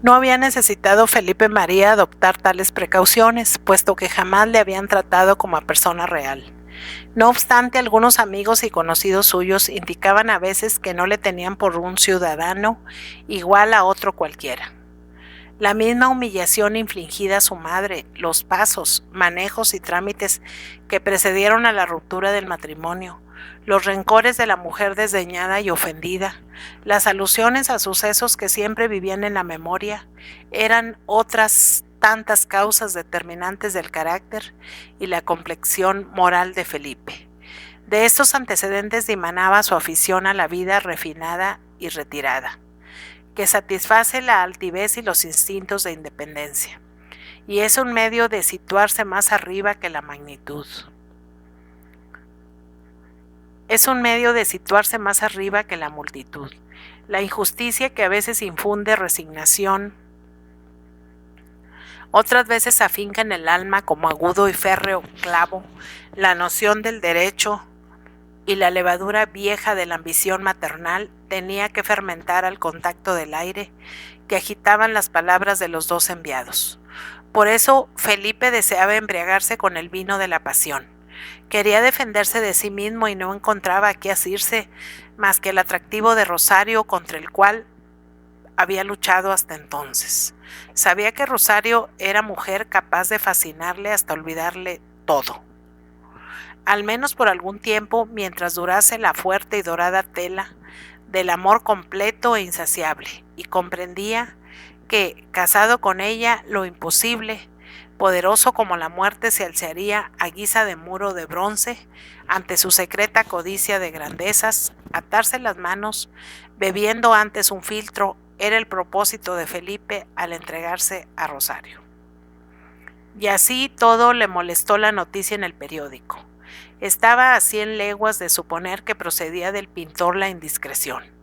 No había necesitado Felipe María adoptar tales precauciones, puesto que jamás le habían tratado como a persona real. No obstante, algunos amigos y conocidos suyos indicaban a veces que no le tenían por un ciudadano igual a otro cualquiera. La misma humillación infligida a su madre, los pasos, manejos y trámites que precedieron a la ruptura del matrimonio, los rencores de la mujer desdeñada y ofendida, las alusiones a sucesos que siempre vivían en la memoria, eran otras tantas causas determinantes del carácter y la complexión moral de Felipe. De estos antecedentes dimanaba su afición a la vida refinada y retirada, que satisface la altivez y los instintos de independencia, y es un medio de situarse más arriba que la magnitud. Es un medio de situarse más arriba que la multitud. La injusticia que a veces infunde resignación, otras veces afinca en el alma como agudo y férreo clavo la noción del derecho, y la levadura vieja de la ambición maternal tenía que fermentar al contacto del aire que agitaban las palabras de los dos enviados. Por eso Felipe deseaba embriagarse con el vino de la pasión. Quería defenderse de sí mismo y no encontraba a qué asirse más que el atractivo de Rosario, contra el cual había luchado hasta entonces. Sabía que Rosario era mujer capaz de fascinarle hasta olvidarle todo, al menos por algún tiempo, mientras durase la fuerte y dorada tela del amor completo e insaciable, y comprendía que, casado con ella, lo imposible, poderoso como la muerte, se alzaría a guisa de muro de bronce ante su secreta codicia de grandezas. Atarse las manos, bebiendo antes un filtro, era el propósito de Felipe al entregarse a Rosario. Y así todo le molestó la noticia en el periódico. Estaba a 100 leguas de suponer que procedía del pintor la indiscreción.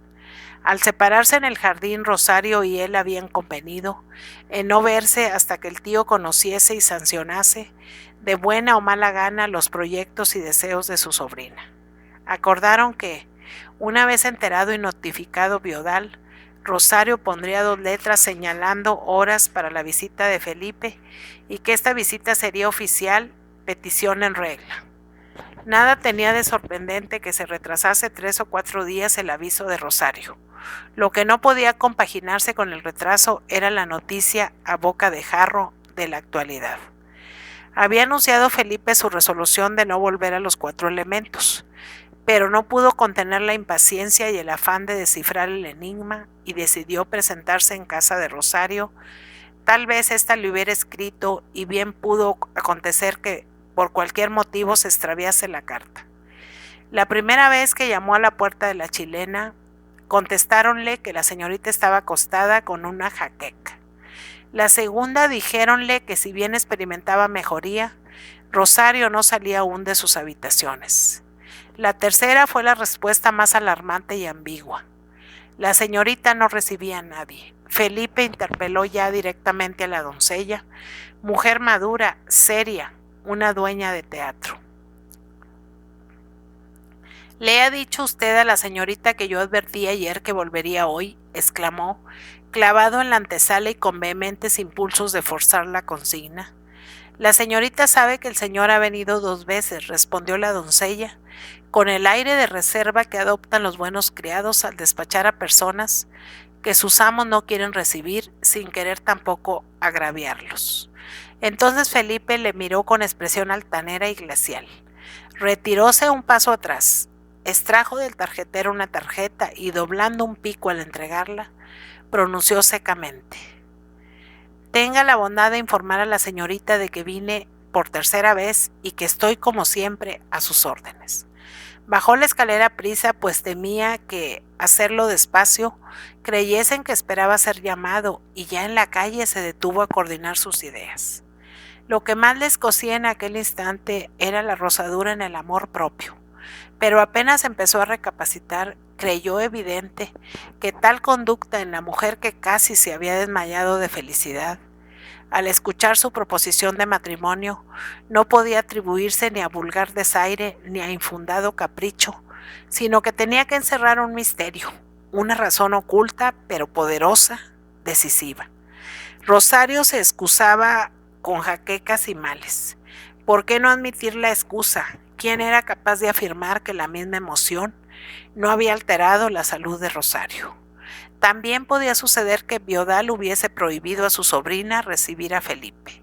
Al separarse en el jardín, Rosario y él habían convenido en no verse hasta que el tío conociese y sancionase, de buena o mala gana, los proyectos y deseos de su sobrina. Acordaron que, una vez enterado y notificado Biodal, Rosario pondría 2 letras señalando horas para la visita de Felipe, y que esta visita sería oficial, petición en regla. Nada tenía de sorprendente que se retrasase 3 o 4 días el aviso de Rosario. Lo que no podía compaginarse con el retraso era la noticia a boca de jarro de la actualidad. Había anunciado Felipe su resolución de no volver a los 4 elementos, pero no pudo contener la impaciencia y el afán de descifrar el enigma y decidió presentarse en casa de Rosario. Tal vez ésta le hubiera escrito, y bien pudo acontecer que por cualquier motivo se extraviase la carta. La primera vez que llamó a la puerta de la chilena, contestáronle que la señorita estaba acostada con una jaqueca. La segunda dijéronle que si bien experimentaba mejoría, Rosario no salía aún de sus habitaciones. La tercera fue la respuesta más alarmante y ambigua. La señorita no recibía a nadie. Felipe interpeló ya directamente a la doncella, mujer madura, seria, una dueña de teatro. «¿Le ha dicho usted a la señorita que yo advertí ayer que volvería hoy?», exclamó, clavado en la antesala y con vehementes impulsos de forzar la consigna. «La señorita sabe que el señor ha venido 2 veces», respondió la doncella, con el aire de reserva que adoptan los buenos criados al despachar a personas que sus amos no quieren recibir, sin querer tampoco agraviarlos. Entonces Felipe le miró con expresión altanera y glacial. Retiróse un paso atrás, extrajo del tarjetero una tarjeta y, doblando un pico al entregarla, pronunció secamente: «Tenga la bondad de informar a la señorita de que vine por 3ª vez y que estoy, como siempre, a sus órdenes». Bajó la escalera a prisa, pues temía que, hacerlo despacio, creyesen que esperaba ser llamado, y ya en la calle se detuvo a coordinar sus ideas. Lo que más le escocía en aquel instante era la rosadura en el amor propio, pero apenas empezó a recapacitar, creyó evidente que tal conducta en la mujer que casi se había desmayado de felicidad, al escuchar su proposición de matrimonio, no podía atribuirse ni a vulgar desaire ni a infundado capricho, sino que tenía que encerrar un misterio, una razón oculta pero poderosa, decisiva. Rosario se excusaba con jaquecas y males. ¿Por qué no admitir la excusa? ¿Quién era capaz de afirmar que la misma emoción no había alterado la salud de Rosario? También podía suceder que Biodal hubiese prohibido a su sobrina recibir a Felipe.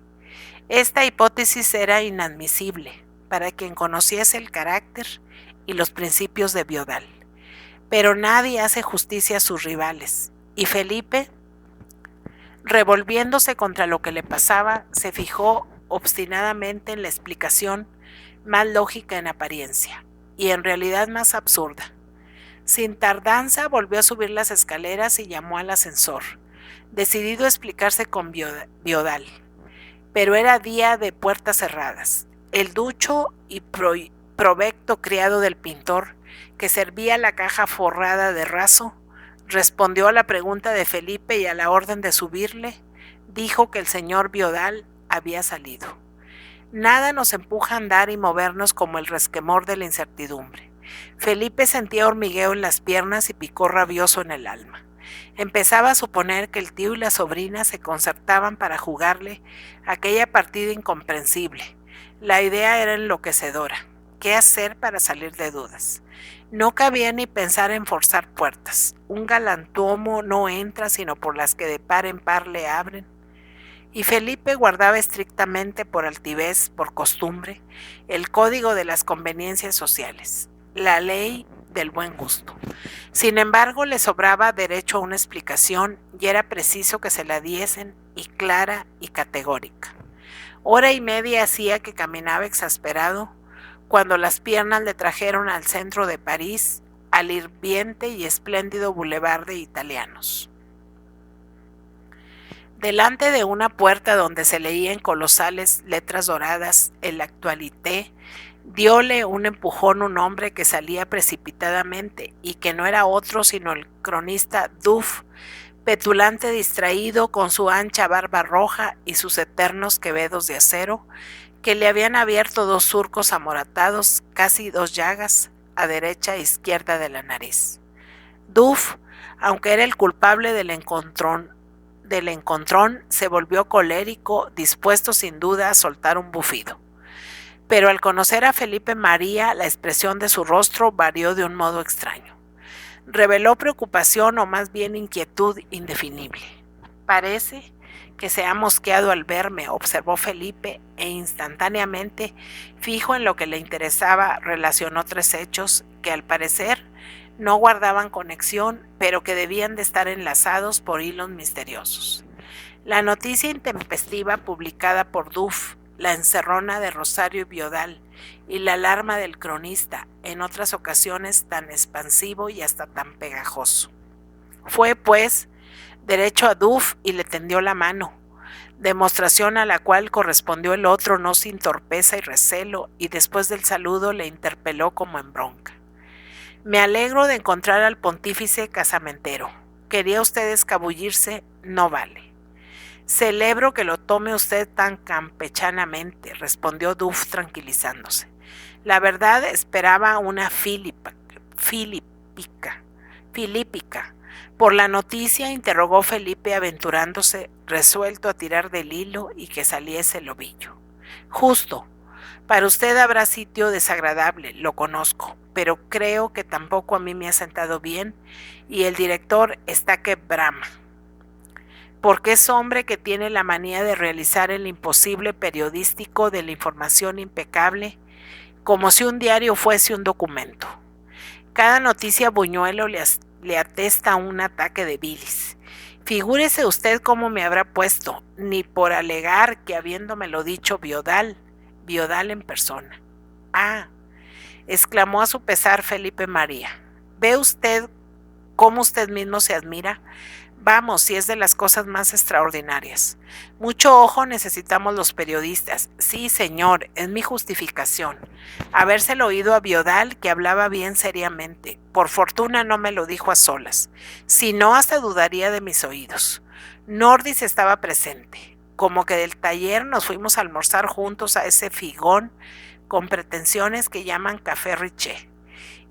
Esta hipótesis era inadmisible para quien conociese el carácter y los principios de Biodal. Pero nadie hace justicia a sus rivales, y Felipe, revolviéndose contra lo que le pasaba, se fijó obstinadamente en la explicación más lógica en apariencia, y en realidad más absurda. Sin tardanza volvió a subir las escaleras y llamó al ascensor, decidido a explicarse con Biodal. Pero era día de puertas cerradas. El ducho y provecto criado del pintor, que servía la caja forrada de raso, respondió a la pregunta de Felipe y a la orden de subirle, dijo que el señor Biodal había salido. Nada nos empuja a andar y movernos como el resquemor de la incertidumbre. Felipe sentía hormigueo en las piernas y picor rabioso en el alma. Empezaba a suponer que el tío y la sobrina se concertaban para jugarle aquella partida incomprensible. La idea era enloquecedora. ¿Qué hacer para salir de dudas? No cabía ni pensar en forzar puertas. Un galantuomo no entra sino por las que de par en par le abren. Y Felipe guardaba estrictamente por altivez, por costumbre, el código de las conveniencias sociales, la ley del buen gusto. Sin embargo, le sobraba derecho a una explicación y era preciso que se la diesen, y clara y categórica. Hora y media hacía que caminaba exasperado cuando las piernas le trajeron al centro de París, al hirviente y espléndido bulevar de italianos. Delante de una puerta donde se leía en colosales letras doradas el Actualité, diole un empujón un hombre que salía precipitadamente y que no era otro sino el cronista Duff, petulante distraído con su ancha barba roja y sus eternos quevedos de acero, que le habían abierto 2 surcos amoratados, casi 2 llagas, a derecha e izquierda de la nariz. Duff, aunque era el culpable del encontrón, se volvió colérico, dispuesto sin duda a soltar un bufido. Pero al conocer a Felipe María, la expresión de su rostro varió de un modo extraño. Reveló preocupación o más bien inquietud indefinible. Parece que se ha mosqueado al verme, observó Felipe, e instantáneamente, fijo en lo que le interesaba, relacionó 3 hechos que al parecer no guardaban conexión, pero que debían de estar enlazados por hilos misteriosos. La noticia intempestiva publicada por Duff, la encerrona de Rosario y Biodal, y la alarma del cronista, en otras ocasiones tan expansivo y hasta tan pegajoso. Fue, pues, derecho a Duff y le tendió la mano, demostración a la cual correspondió el otro no sin torpeza y recelo, y después del saludo le interpeló como en bronca. Me alegro de encontrar al pontífice casamentero. ¿Quería usted escabullirse? No vale. Celebro que lo tome usted tan campechanamente, respondió Duff tranquilizándose. La verdad esperaba una filípica. Por la noticia interrogó Felipe aventurándose, resuelto a tirar del hilo y que saliese el ovillo. Justo. Para usted habrá sitio desagradable, lo conozco, pero creo que tampoco a mí me ha sentado bien y el director está que brama. Porque es hombre que tiene la manía de realizar el imposible periodístico de la información impecable, como si un diario fuese un documento. Cada noticia buñuelo le atesta un ataque de bilis. Figúrese usted cómo me habrá puesto, ni por alegar que habiéndomelo dicho Biodal en persona. Ah, exclamó a su pesar Felipe María. ¿Ve usted cómo usted mismo se admira? Vamos, si es de las cosas más extraordinarias. Mucho ojo necesitamos los periodistas. Sí, señor, es mi justificación. Habérselo oído a Biodal, que hablaba bien seriamente. Por fortuna no me lo dijo a solas. Si no, hasta dudaría de mis oídos. Nordis estaba presente. Como que del taller nos fuimos a almorzar juntos a ese figón con pretensiones que llaman café Riché.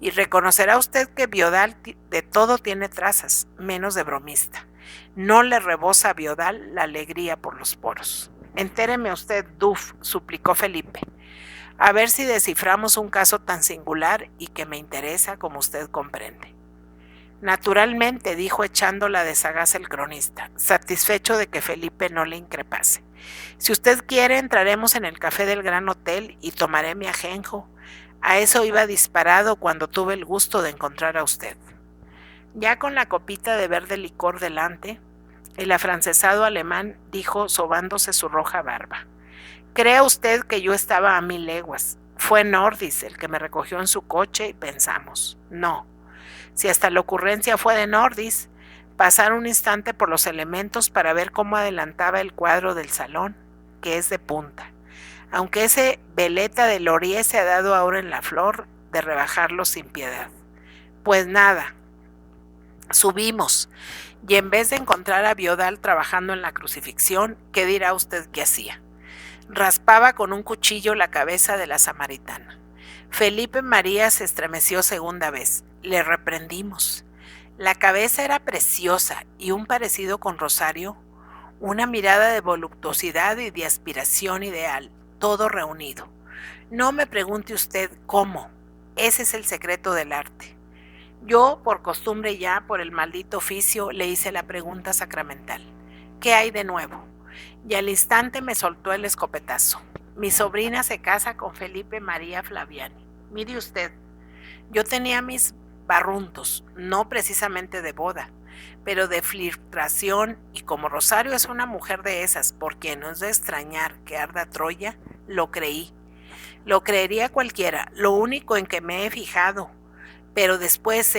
Y reconocerá usted que Biodal de todo tiene trazas, menos de bromista. No le rebosa a Biodal la alegría por los poros. Entéreme usted, Duff, suplicó Felipe. A ver si desciframos un caso tan singular y que me interesa como usted comprende. Naturalmente, dijo echándola de sagaz el cronista, satisfecho de que Felipe no le increpase. Si usted quiere, entraremos en el café del Gran Hotel y tomaré mi ajenjo. A eso iba disparado cuando tuve el gusto de encontrar a usted. Ya con la copita de verde licor delante, el afrancesado alemán dijo sobándose su roja barba. Crea usted que yo estaba a 1000 leguas. Fue Nordis el que me recogió en su coche y pensamos. No. Si hasta la ocurrencia fue de Nordis, pasar un instante por los elementos para ver cómo adelantaba el cuadro del salón, que es de punta. Aunque ese veleta de Laurier se ha dado ahora en la flor de rebajarlo sin piedad. Pues nada, subimos, y en vez de encontrar a Biodal trabajando en la crucifixión, ¿qué dirá usted que hacía? Raspaba con un cuchillo la cabeza de la samaritana. Felipe María se estremeció segunda vez. Le reprendimos. La cabeza era preciosa y un parecido con Rosario, una mirada de voluptuosidad y de aspiración ideal, todo reunido. No me pregunte usted cómo. Ese es el secreto del arte. Yo, por costumbre ya, por el maldito oficio, le hice la pregunta sacramental. ¿Qué hay de nuevo? Y al instante me soltó el escopetazo. Mi sobrina se casa con Felipe María Flaviani. Mire usted, yo tenía mis barruntos, no precisamente de boda, pero de flirtación, y como Rosario es una mujer de esas, por quien no es de extrañar que arda Troya, lo creí. Lo creería cualquiera, lo único en que me he fijado, pero después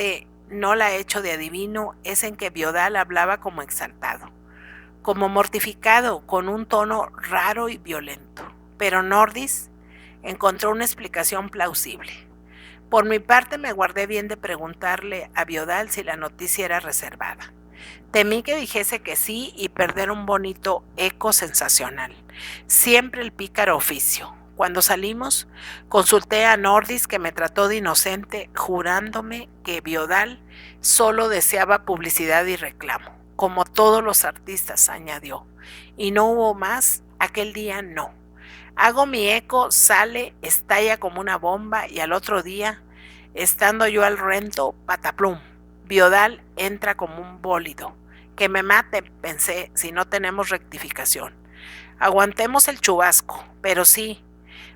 no la he hecho de adivino, es en que Biodal hablaba como exaltado, como mortificado, con un tono raro y violento. Pero Nordis encontró una explicación plausible. Por mi parte me guardé bien de preguntarle a Biodal si la noticia era reservada. Temí que dijese que sí y perder un bonito eco sensacional. Siempre el pícaro oficio. Cuando salimos, consulté a Nordis, que me trató de inocente, jurándome que Biodal solo deseaba publicidad y reclamo, como todos los artistas, añadió. Y no hubo más, aquel día no. Hago mi eco, sale, estalla como una bomba y al otro día, estando yo al rento, pataplum, Biodal entra como un bólido. Que me mate, pensé, si no tenemos rectificación. Aguantemos el chubasco, pero sí,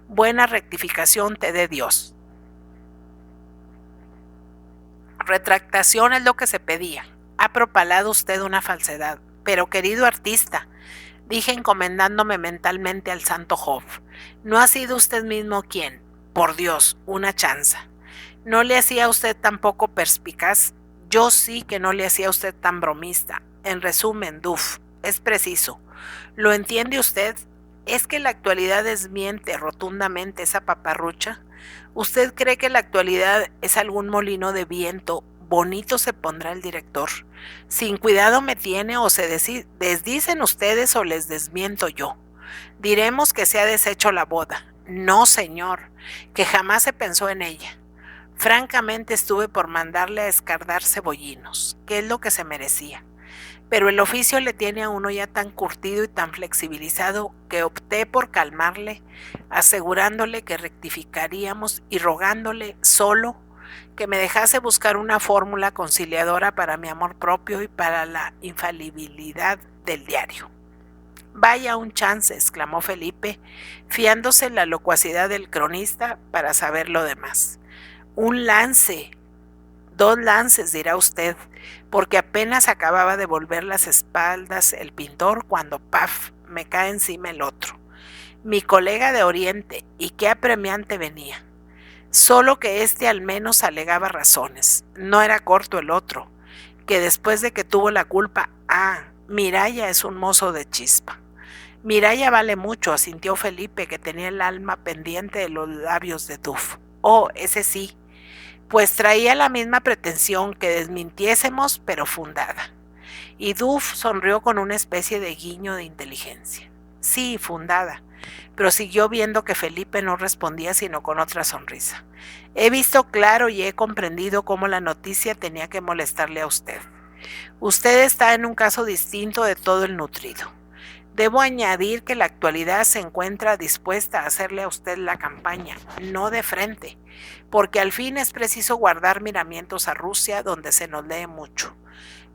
buena rectificación te dé Dios. Retractación es lo que se pedía. Ha propalado usted una falsedad, pero querido artista, dije encomendándome mentalmente al santo Job, ¿no ha sido usted mismo quien, por Dios, una chanza? ¿No le hacía usted tan poco perspicaz? Yo sí que no le hacía usted tan bromista. En resumen, Duff, es preciso. ¿Lo entiende usted? ¿Es que la actualidad desmiente rotundamente esa paparrucha? ¿Usted cree que la actualidad es algún molino de viento? Bonito se pondrá el director. Sin cuidado me tiene o se desdicen ustedes o les desmiento yo. Diremos que se ha deshecho la boda. No, señor, que jamás se pensó en ella. Francamente estuve por mandarle a escardar cebollinos, que es lo que se merecía. Pero el oficio le tiene a uno ya tan curtido y tan flexibilizado que opté por calmarle, asegurándole que rectificaríamos y rogándole solo que me dejase buscar una fórmula conciliadora para mi amor propio y para la infalibilidad del diario. Vaya un chance, exclamó Felipe, fiándose en la locuacidad del cronista para saber lo demás. Un lance, 2 lances, dirá usted, porque apenas acababa de volver las espaldas el pintor cuando, ¡paf!, me cae encima el otro. Mi colega de Oriente, y qué apremiante venía. Solo que este al menos alegaba razones. No era corto el otro, que después de que tuvo la culpa, Miralla es un mozo de chispa. Miralla vale mucho, asintió Felipe, que tenía el alma pendiente de los labios de Duff. Oh, ese sí. Pues traía la misma pretensión, que desmintiésemos, pero fundada. Y Duff sonrió con una especie de guiño de inteligencia. Sí, fundada, pero siguió viendo que Felipe no respondía sino con otra sonrisa. He visto claro y he comprendido cómo la noticia tenía que molestarle a usted. Usted está en un caso distinto de todo el nutrido. Debo añadir que la actualidad se encuentra dispuesta a hacerle a usted la campaña, no de frente, porque al fin es preciso guardar miramientos a Rusia donde se nos lee mucho,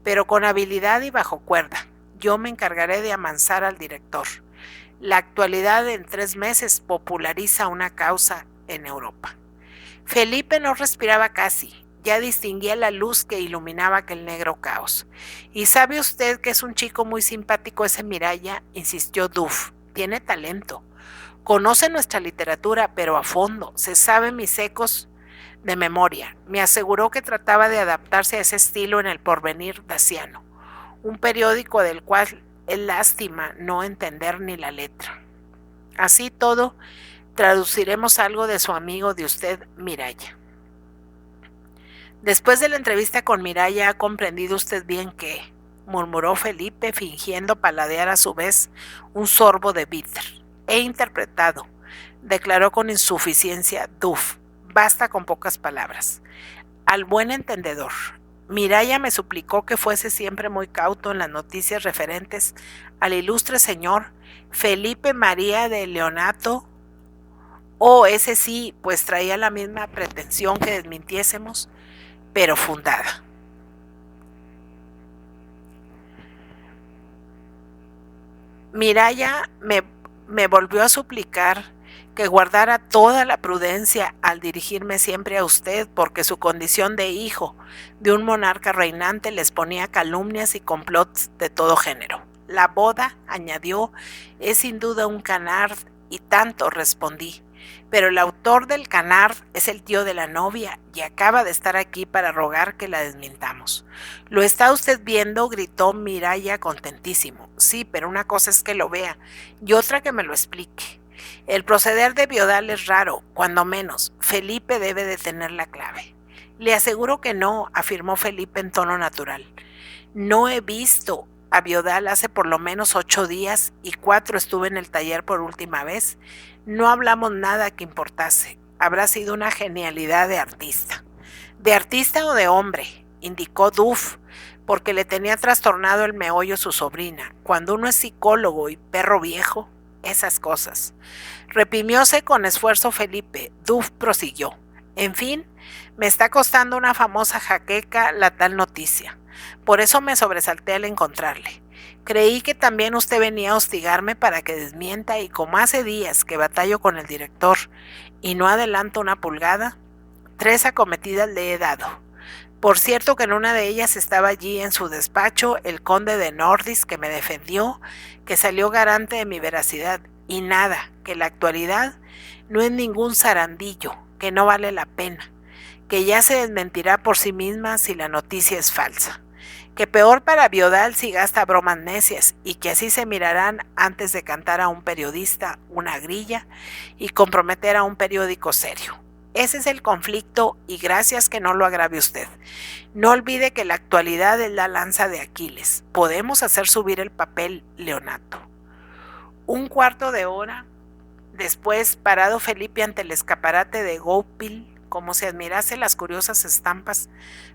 pero con habilidad y bajo cuerda. Yo me encargaré de amansar al director. La actualidad en 3 meses populariza una causa en Europa. Felipe no respiraba casi, ya distinguía la luz que iluminaba aquel negro caos. ¿Y sabe usted que es un chico muy simpático ese Miraya?, insistió Duff. Tiene talento. Conoce nuestra literatura, pero a fondo. Se sabe mis ecos de memoria. Me aseguró que trataba de adaptarse a ese estilo en El Porvenir daciano, un periódico del cual es lástima no entender ni la letra. Así todo, traduciremos algo de su amigo de usted, Miraya. Después de la entrevista con Miraya, ¿ha comprendido usted bien qué?, murmuró Felipe, fingiendo paladear a su vez un sorbo de bitter. He interpretado, declaró con insuficiencia Duff. Basta con pocas palabras. Al buen entendedor. Miraya me suplicó que fuese siempre muy cauto en las noticias referentes al ilustre señor Felipe María de Leonato. Ese sí, pues traía la misma pretensión que desmintiésemos, pero fundada. Miraya me volvió a suplicar que guardara toda la prudencia al dirigirme siempre a usted, porque su condición de hijo de un monarca reinante les ponía calumnias y complots de todo género. La boda, añadió, es sin duda un canard, y tanto, respondí. Pero el autor del canard es el tío de la novia y acaba de estar aquí para rogar que la desmintamos. ¿Lo está usted viendo?, gritó Miraya contentísimo. Sí, pero una cosa es que lo vea y otra que me lo explique. El proceder de Biodal es raro, cuando menos. Felipe debe de tener la clave. Le aseguro que no, afirmó Felipe en tono natural. No he visto a Biodal hace por lo menos 8 días y 4 estuve en el taller por última vez. No hablamos nada que importase. Habrá sido una genialidad de artista. ¿De artista o de hombre?, indicó Duff, porque le tenía trastornado el meollo su sobrina. Cuando uno es psicólogo y perro viejo, esas cosas. Reprimióse con esfuerzo Felipe. Duff prosiguió. En fin, me está costando una famosa jaqueca la tal noticia. Por eso me sobresalté al encontrarle. Creí que también usted venía a hostigarme para que desmienta, y como hace días que batallo con el director y no adelanto una pulgada, 3 acometidas le he dado. Por cierto que en una de ellas estaba allí en su despacho el conde de Nordis, que me defendió, que salió garante de mi veracidad, y nada, que la actualidad no es ningún zarandillo, que no vale la pena, que ya se desmentirá por sí misma si la noticia es falsa, que peor para Biodal si gasta bromas necias, y que así se mirarán antes de cantar a un periodista una grilla y comprometer a un periódico serio. Ese es el conflicto, y gracias que no lo agrave usted. No olvide que la actualidad es la lanza de Aquiles. Podemos hacer subir el papel, Leonato. Un cuarto de hora después, parado Felipe ante el escaparate de Goupil, como si admirase las curiosas estampas,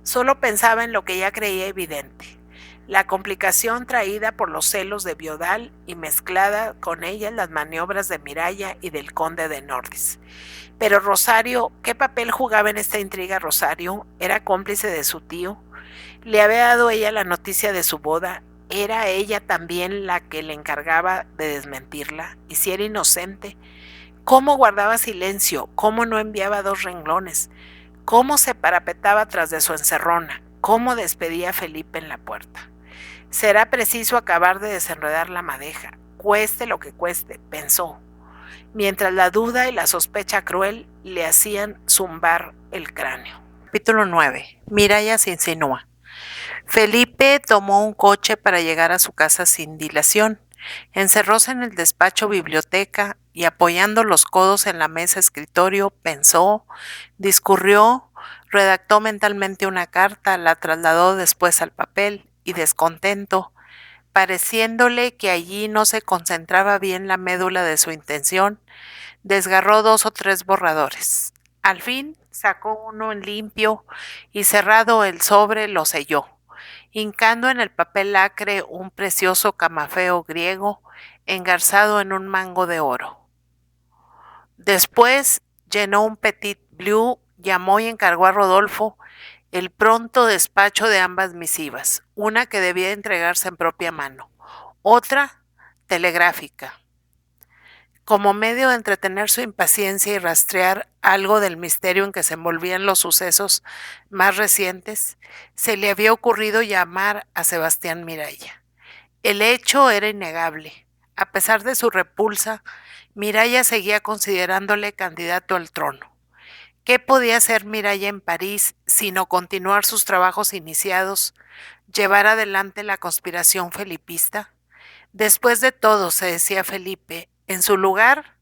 solo pensaba en lo que ya creía evidente: la complicación traída por los celos de Biodal y mezclada con ella las maniobras de Miraya y del conde de Nordis. Pero Rosario, ¿qué papel jugaba en esta intriga Rosario? ¿Era cómplice de su tío? ¿Le había dado ella la noticia de su boda? ¿Era ella también la que le encargaba de desmentirla? Y si era inocente, ¿cómo guardaba silencio? ¿Cómo no enviaba 2 renglones? ¿Cómo se parapetaba tras de su encerrona? ¿Cómo despedía a Felipe en la puerta? Será preciso acabar de desenredar la madeja, cueste lo que cueste, pensó, mientras la duda y la sospecha cruel le hacían zumbar el cráneo. Capítulo 9. Miraya se insinúa. Felipe tomó un coche para llegar a su casa sin dilación. Encerróse en el despacho biblioteca y, apoyando los codos en la mesa escritorio, pensó, discurrió, redactó mentalmente una carta, la trasladó después al papel y, descontento, pareciéndole que allí no se concentraba bien la médula de su intención, desgarró 2 o 3 borradores. Al fin sacó uno en limpio y, cerrado el sobre, lo selló. hincando en el papel lacre un precioso camafeo griego engarzado en un mango de oro. Después llenó un petit bleu, llamó y encargó a Rodolfo el pronto despacho de ambas misivas, una que debía entregarse en propia mano, otra telegráfica. Como medio de entretener su impaciencia y rastrear algo del misterio en que se envolvían los sucesos más recientes, se le había ocurrido llamar a Sebastián Miralla. El hecho era innegable. A pesar de su repulsa, Miralla seguía considerándole candidato al trono. ¿Qué podía hacer Miralla en París sino continuar sus trabajos iniciados, llevar adelante la conspiración felipista? Después de todo, se decía Felipe, en su lugar,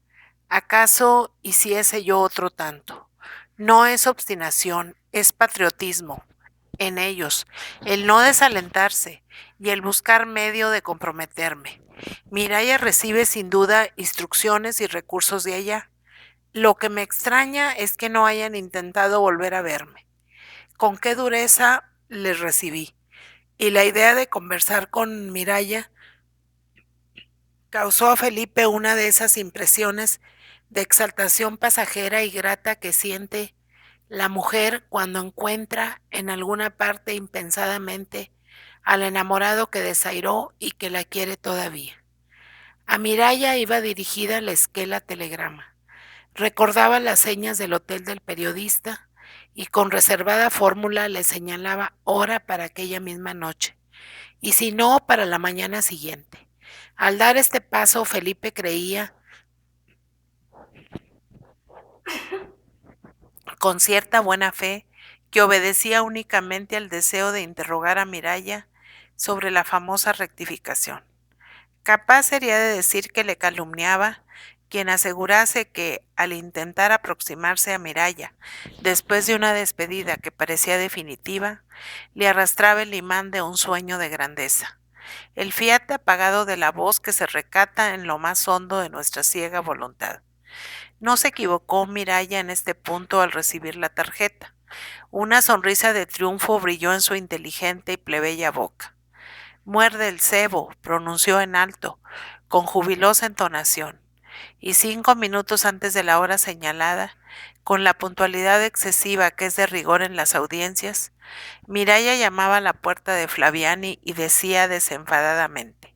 ¿acaso hiciese yo otro tanto? No es obstinación, es patriotismo. En ellos, el no desalentarse y el buscar medio de comprometerme. Miralla recibe sin duda instrucciones y recursos de allá. Lo que me extraña es que no hayan intentado volver a verme. Con qué dureza les recibí. Y la idea de conversar con Miralla causó a Felipe una de esas impresiones de exaltación pasajera y grata que siente la mujer cuando encuentra en alguna parte impensadamente al enamorado que desairó y que la quiere todavía. A Miralla iba dirigida la esquela telegrama. Recordaba las señas del hotel del periodista y con reservada fórmula le señalaba hora para aquella misma noche, y si no, para la mañana siguiente. Al dar este paso, Felipe creía, con cierta buena fe, que obedecía únicamente al deseo de interrogar a Miralla sobre la famosa rectificación. Capaz sería de decir que le calumniaba quien asegurase que, al intentar aproximarse a Miralla, después de una despedida que parecía definitiva, le arrastraba el imán de un sueño de grandeza, el fiat apagado de la voz que se recata en lo más hondo de nuestra ciega voluntad. No se equivocó Miralla en este punto al recibir la tarjeta. Una sonrisa de triunfo brilló en su inteligente y plebeya boca. Muerde el cebo, pronunció en alto, con jubilosa entonación, y 5 minutos antes de la hora señalada, con la puntualidad excesiva que es de rigor en las audiencias, Miralla llamaba a la puerta de Flaviani y decía desenfadadamente: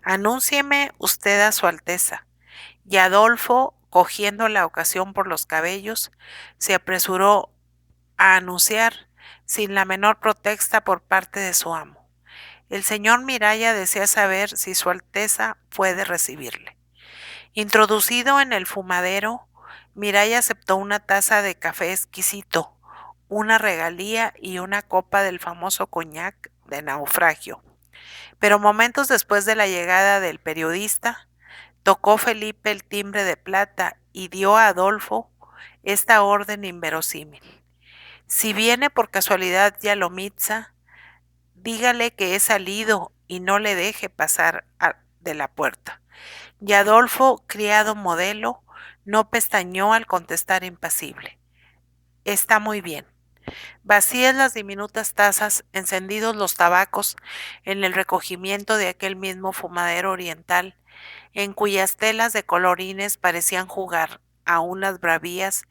«Anúncieme usted a su Alteza». Y Adolfo, cogiendo la ocasión por los cabellos, se apresuró a anunciar, sin la menor protesta por parte de su amo: «El señor Miralla desea saber si su Alteza puede recibirle». Introducido en el fumadero, Miralla aceptó una taza de café exquisito, una regalía y una copa del famoso coñac de naufragio. Pero momentos después de la llegada del periodista, tocó Felipe el timbre de plata y dio a Adolfo esta orden inverosímil: «Si viene por casualidad Yalomitza, dígale que he salido y no le deje pasar de la puerta». Y Adolfo, criado modelo, no pestañeó al contestar impasible: «Está muy bien». Vacías las diminutas tazas, encendidos los tabacos en el recogimiento de aquel mismo fumadero oriental, en cuyas telas de colorines parecían jugar aún las bravías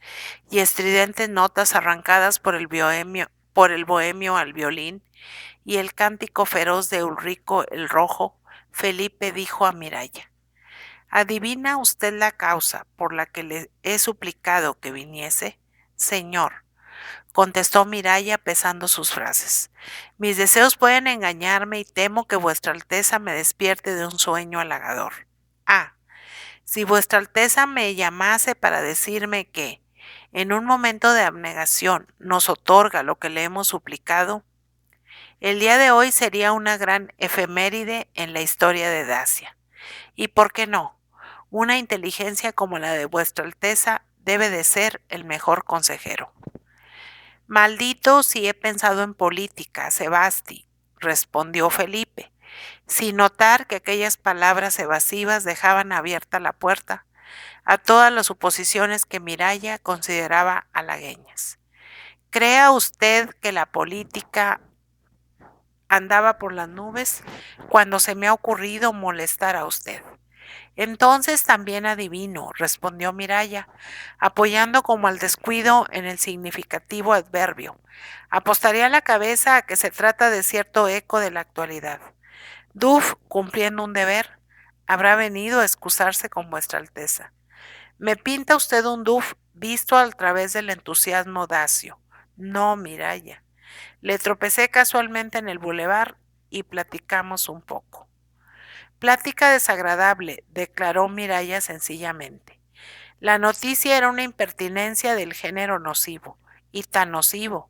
y estridentes notas arrancadas por el bohemio al violín, y el cántico feroz de Ulrico el Rojo, Felipe dijo a Miralla: «¿Adivina usted la causa por la que le he suplicado que viniese?» «Señor», contestó Miralla pesando sus frases, «mis deseos pueden engañarme y temo que vuestra Alteza me despierte de un sueño halagador. Ah, si vuestra Alteza me llamase para decirme que, en un momento de abnegación, nos otorga lo que le hemos suplicado, el día de hoy sería una gran efeméride en la historia de Dacia. Y por qué no, una inteligencia como la de vuestra Alteza debe de ser el mejor consejero». «Maldito si he pensado en política, Sebasti», respondió Felipe, sin notar que aquellas palabras evasivas dejaban abierta la puerta a todas las suposiciones que Miralla consideraba halagüeñas. «¿Crea usted que la política andaba por las nubes cuando se me ha ocurrido molestar a usted. Entonces también adivino, respondió Miralla, apoyando como al descuido en el significativo adverbio. Apostaría la cabeza a que se trata de cierto eco de la actualidad. Duff, cumpliendo un deber, habrá venido a excusarse con vuestra Alteza. Me pinta usted un Duff visto a través del entusiasmo dacio. No, Miralla. Le tropecé casualmente en el bulevar y platicamos un poco. Plática desagradable, declaró Miralla sencillamente. La noticia era una impertinencia del género nocivo, y tan nocivo.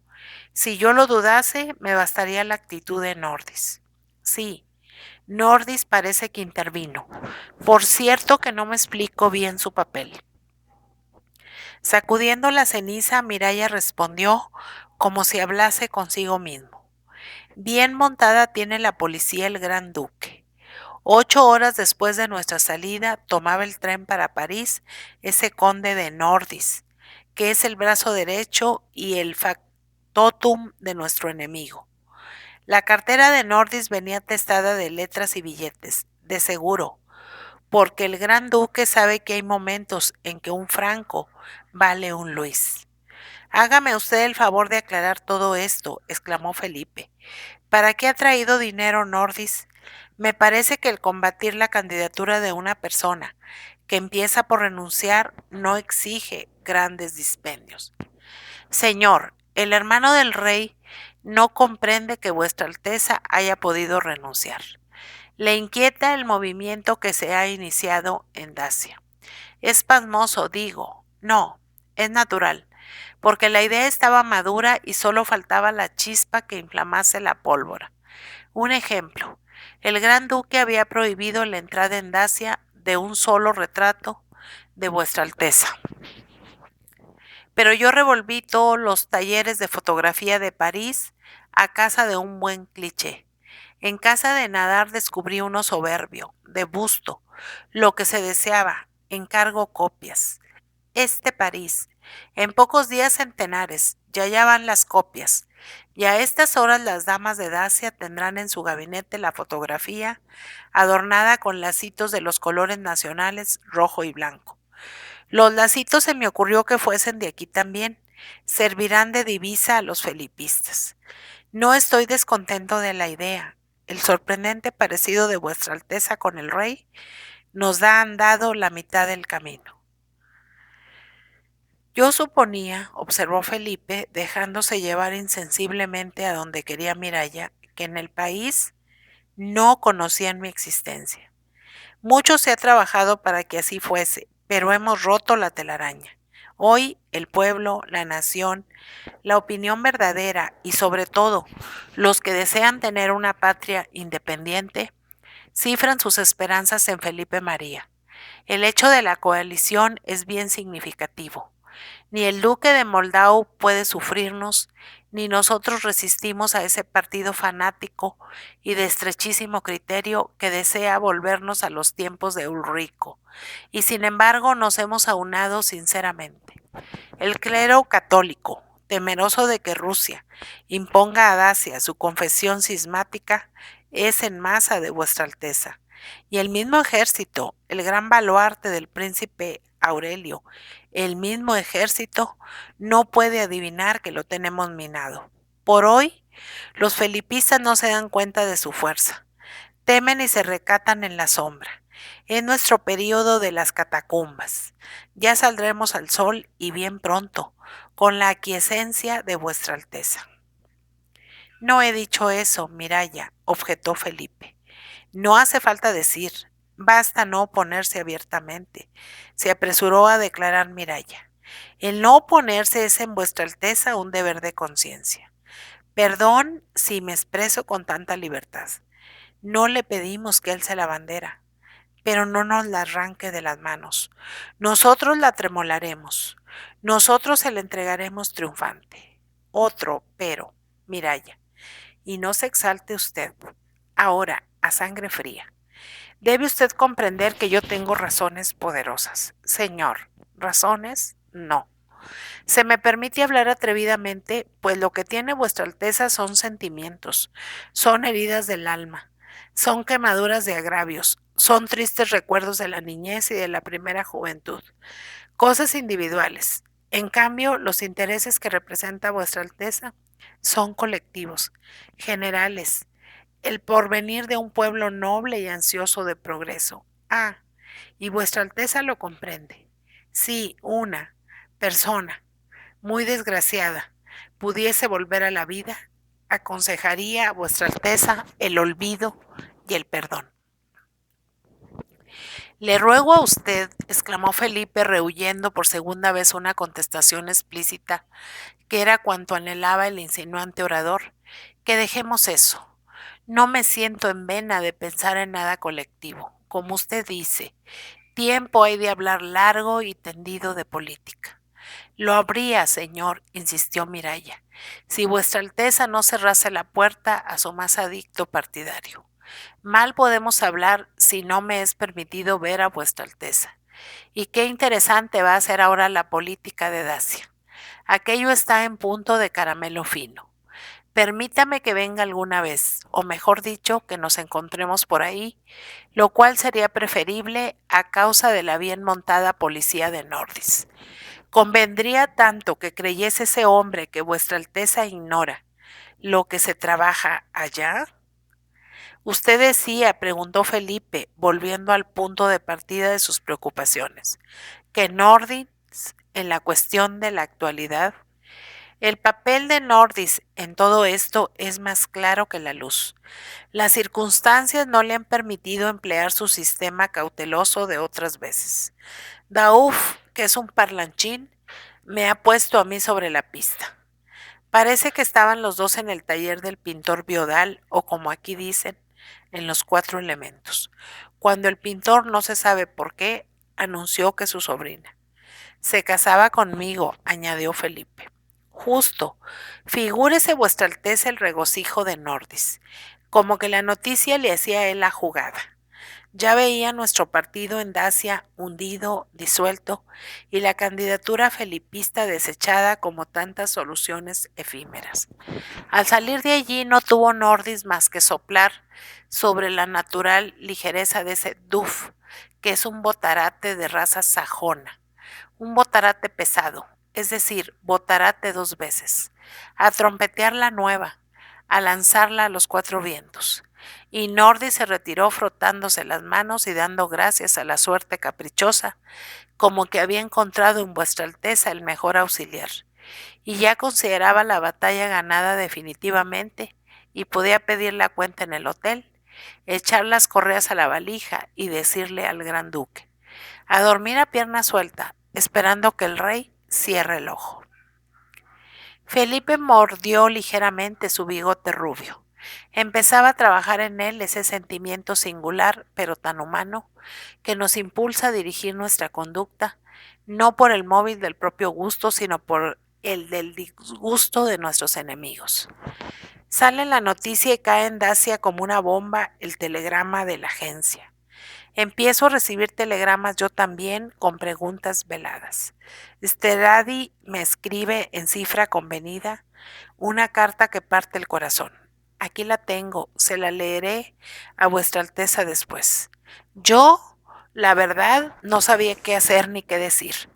Si yo lo dudase, me bastaría la actitud de Nordis. Sí, Nordis parece que intervino. Por cierto que no me explico bien su papel. Sacudiendo la ceniza, Miralla respondió como si hablase consigo mismo. Bien montada tiene la policía el Gran Duque. 8 horas después de nuestra salida, tomaba el tren para París ese conde de Nordis, que es el brazo derecho y el factotum de nuestro enemigo. La cartera de Nordis venía atestada de letras y billetes, de seguro, porque el gran duque sabe que hay momentos en que un franco vale un Luis. Hágame usted el favor de aclarar todo esto, exclamó Felipe. ¿Para qué ha traído dinero Nordis? Me parece que el combatir la candidatura de una persona que empieza por renunciar no exige grandes dispendios. Señor, el hermano del rey no comprende que vuestra Alteza haya podido renunciar. Le inquieta el movimiento que se ha iniciado en Dacia. Es pasmoso, digo. No, es natural, porque la idea estaba madura y solo faltaba la chispa que inflamase la pólvora. Un ejemplo. El gran duque había prohibido la entrada en Dacia de un solo retrato de vuestra Alteza. Pero yo revolví todos los talleres de fotografía de París a casa de un buen cliché. En casa de Nadar descubrí uno soberbio, de busto, lo que se deseaba, encargo copias. Este París, en pocos días centenares, ya van las copias, y a estas horas las damas de Dacia tendrán en su gabinete la fotografía adornada con lacitos de los colores nacionales rojo y blanco. Los lacitos se me ocurrió que fuesen de aquí también, servirán de divisa a los felipistas. No estoy descontento de la idea. El sorprendente parecido de vuestra Alteza con el rey nos ha andado la mitad del camino. Yo suponía, observó Felipe, dejándose llevar insensiblemente a donde quería Miralla, que en el país no conocían mi existencia. Mucho se ha trabajado para que así fuese, pero hemos roto la telaraña. Hoy el pueblo, la nación, la opinión verdadera y sobre todo los que desean tener una patria independiente, cifran sus esperanzas en Felipe María. El hecho de la coalición es bien significativo. Ni el duque de Moldau puede sufrirnos, ni nosotros resistimos a ese partido fanático y de estrechísimo criterio que desea volvernos a los tiempos de Ulrico, y sin embargo nos hemos aunado sinceramente. El clero católico, temeroso de que Rusia imponga a Dacia su confesión cismática, es en masa de vuestra Alteza, y el mismo ejército, el gran baluarte del príncipe Aurelio, el mismo ejército no puede adivinar que lo tenemos minado. Por hoy, los felipistas no se dan cuenta de su fuerza. Temen y se recatan en la sombra. Es nuestro período de las catacumbas. Ya saldremos al sol y bien pronto, con la aquiescencia de vuestra Alteza. No he dicho eso, Miralla, objetó Felipe. No hace falta decir, basta no oponerse abiertamente, se apresuró a declarar Miralla. El no oponerse es en vuestra Alteza un deber de conciencia. Perdón si me expreso con tanta libertad. No le pedimos que alce la bandera, pero no nos la arranque de las manos. Nosotros la tremolaremos, nosotros se la entregaremos triunfante. Otro, pero, Miralla, y no se exalte usted. Ahora, a sangre fría. Debe usted comprender que yo tengo razones poderosas. Señor, ¿razones? No. Se me permite hablar atrevidamente, pues lo que tiene vuestra Alteza son sentimientos, son heridas del alma, son quemaduras de agravios, son tristes recuerdos de la niñez y de la primera juventud, cosas individuales. En cambio, los intereses que representa vuestra Alteza son colectivos, generales, el porvenir de un pueblo noble y ansioso de progreso. Ah, y vuestra Alteza lo comprende. Si una persona muy desgraciada pudiese volver a la vida, aconsejaría a vuestra Alteza el olvido y el perdón. Le ruego a usted, exclamó Felipe, rehuyendo por segunda vez una contestación explícita, que era cuanto anhelaba el insinuante orador, que dejemos eso. No me siento en vena de pensar en nada colectivo. Como usted dice, tiempo hay de hablar largo y tendido de política. Lo habría, señor, insistió Miralla, si vuestra Alteza no cerrase la puerta a su más adicto partidario. Mal podemos hablar si no me es permitido ver a vuestra Alteza. Y qué interesante va a ser ahora la política de Dacia. Aquello está en punto de caramelo fino. Permítame que venga alguna vez, o mejor dicho, que nos encontremos por ahí, lo cual sería preferible a causa de la bien montada policía de Nordis. Convendría tanto que creyese ese hombre que vuestra Alteza ignora lo que se trabaja allá. Usted decía, preguntó Felipe, volviendo al punto de partida de sus preocupaciones, que Nordis, en la cuestión de la actualidad, el papel de Nordis en todo esto es más claro que la luz. Las circunstancias no le han permitido emplear su sistema cauteloso de otras veces. Daouf, que es un parlanchín, me ha puesto a mí sobre la pista. Parece que estaban los dos en el taller del pintor Biodal, o como aquí dicen, en los 4 elementos, cuando el pintor, no se sabe por qué, anunció que su sobrina se casaba conmigo, añadió Felipe. Justo, figúrese vuestra Alteza el regocijo de Nordis, como que la noticia le hacía a él la jugada. Ya veía nuestro partido en Dacia hundido, disuelto, y la candidatura felipista desechada como tantas soluciones efímeras. Al salir de allí no tuvo Nordis más que soplar sobre la natural ligereza de ese duf, que es un botarate de raza sajona, un botarate pesado, es decir, botarate 2 veces, a trompetear la nueva, a lanzarla a los 4 vientos. Y Nordis se retiró frotándose las manos y dando gracias a la suerte caprichosa, como que había encontrado en vuestra Alteza el mejor auxiliar, y ya consideraba la batalla ganada definitivamente, y podía pedir la cuenta en el hotel, echar las correas a la valija y decirle al gran duque: a dormir a pierna suelta, esperando que el rey cierre el ojo. Felipe mordió ligeramente su bigote rubio. Empezaba a trabajar en él ese sentimiento singular, pero tan humano, que nos impulsa a dirigir nuestra conducta, no por el móvil del propio gusto, sino por el del disgusto de nuestros enemigos. Sale la noticia y cae en Dacia como una bomba el telegrama de la agencia. Empiezo a recibir telegramas yo también con preguntas veladas. Steradi me escribe en cifra convenida una carta que parte el corazón. Aquí la tengo, se la leeré a vuestra Alteza después. Yo, la verdad, no sabía qué hacer ni qué decir.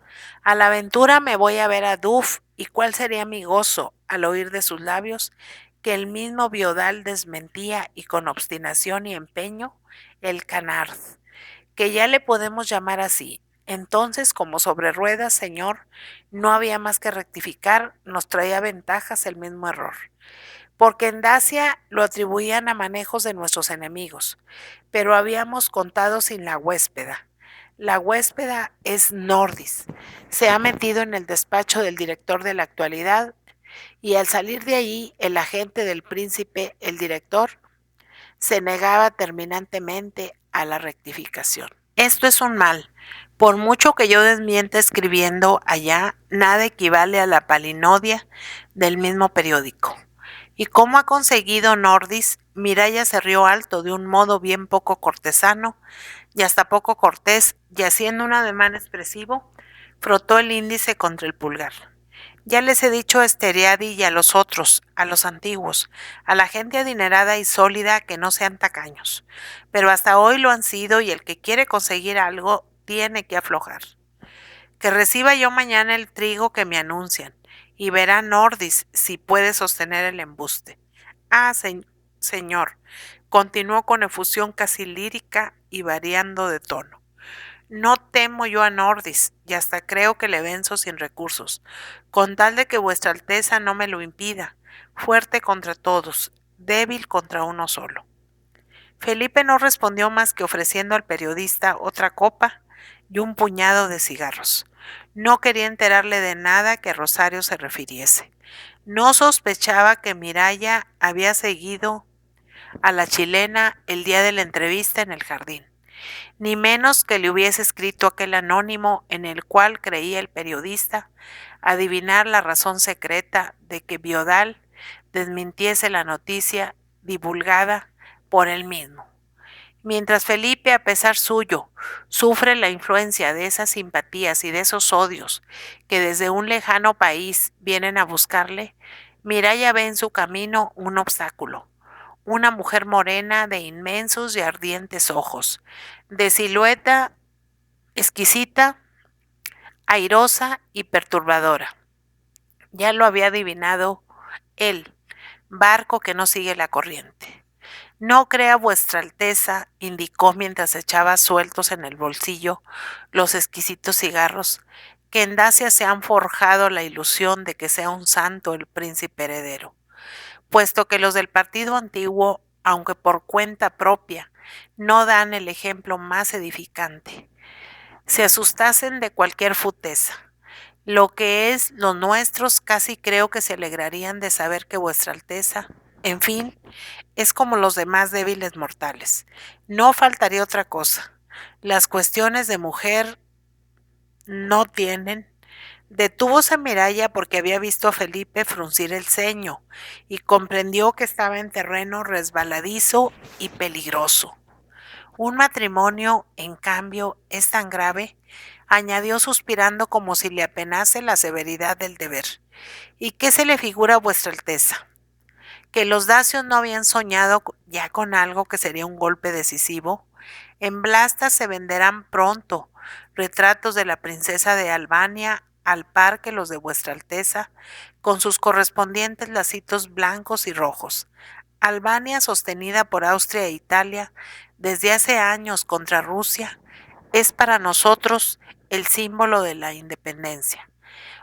A la aventura me voy a ver a Duf, y cuál sería mi gozo al oír de sus labios que el mismo Biodal desmentía, y con obstinación y empeño, el canard, que ya le podemos llamar así. Entonces, como sobre ruedas, señor, no había más que rectificar, nos traía ventajas el mismo error. Porque en Dacia lo atribuían a manejos de nuestros enemigos, pero habíamos contado sin la huéspeda. La huéspeda es Nordis. Se ha metido en el despacho del director de la actualidad, y al salir de allí, el agente del príncipe, el director, se negaba terminantemente a la rectificación. Esto es un mal. Por mucho que yo desmienta escribiendo allá, nada equivale a la palinodia del mismo periódico. ¿Y cómo ha conseguido Nordis? Miralla se rió alto de un modo bien poco cortesano y hasta poco cortés, y haciendo un ademán expresivo, Frotó el índice contra el pulgar. Ya les he dicho a Esteriadi y a los otros, a los antiguos, a la gente adinerada y sólida que no sean tacaños. Pero hasta hoy lo han sido y el que quiere conseguir algo tiene que aflojar. Que reciba yo mañana el trigo que me anuncian y verá Nordis si puede sostener el embuste. Ah, señor, continuó con efusión casi lírica y variando de tono. No temo yo a Nordis, y hasta creo que le venzo sin recursos, con tal de que vuestra Alteza no me lo impida, fuerte contra todos, débil contra uno solo. Felipe no respondió más que ofreciendo al periodista otra copa y un puñado de cigarros. No quería enterarle de nada que Rosario se refiriese. No sospechaba que Miralla había seguido a la chilena el día de la entrevista en el jardín, ni menos que le hubiese escrito aquel anónimo en el cual creía el periodista adivinar la razón secreta de que Biodal desmintiese la noticia divulgada por él mismo. Mientras Felipe, a pesar suyo, sufre la influencia de esas simpatías y de esos odios que desde un lejano país vienen a buscarle, Miralla ve en su camino un obstáculo, una mujer morena de inmensos y ardientes ojos, de silueta exquisita, airosa y perturbadora. Ya lo había adivinado él, barco que no sigue la corriente. No crea vuestra Alteza, indicó mientras echaba sueltos en el bolsillo los exquisitos cigarros, que en Dacia se han forjado la ilusión de que sea un santo el príncipe heredero, puesto que los del partido antiguo, aunque por cuenta propia, no dan el ejemplo más edificante. Se asustasen de cualquier futeza. Lo que es los nuestros casi creo que se alegrarían de saber que vuestra Alteza, en fin, es como los demás débiles mortales. No faltaría otra cosa. Las cuestiones de mujer no tienen. Detúvose Miralla porque había visto a Felipe fruncir el ceño y comprendió que estaba en terreno resbaladizo y peligroso. Un matrimonio, en cambio, es tan grave, añadió suspirando como si le apenase la severidad del deber. ¿Y qué se le figura a vuestra Alteza? Que los dacios no habían soñado ya con algo que sería un golpe decisivo. En Blasta se venderán pronto retratos de la princesa de Albania al par que los de vuestra Alteza, con sus correspondientes lacitos blancos y rojos. Albania, sostenida por Austria e Italia desde hace años contra Rusia, es para nosotros el símbolo de la independencia.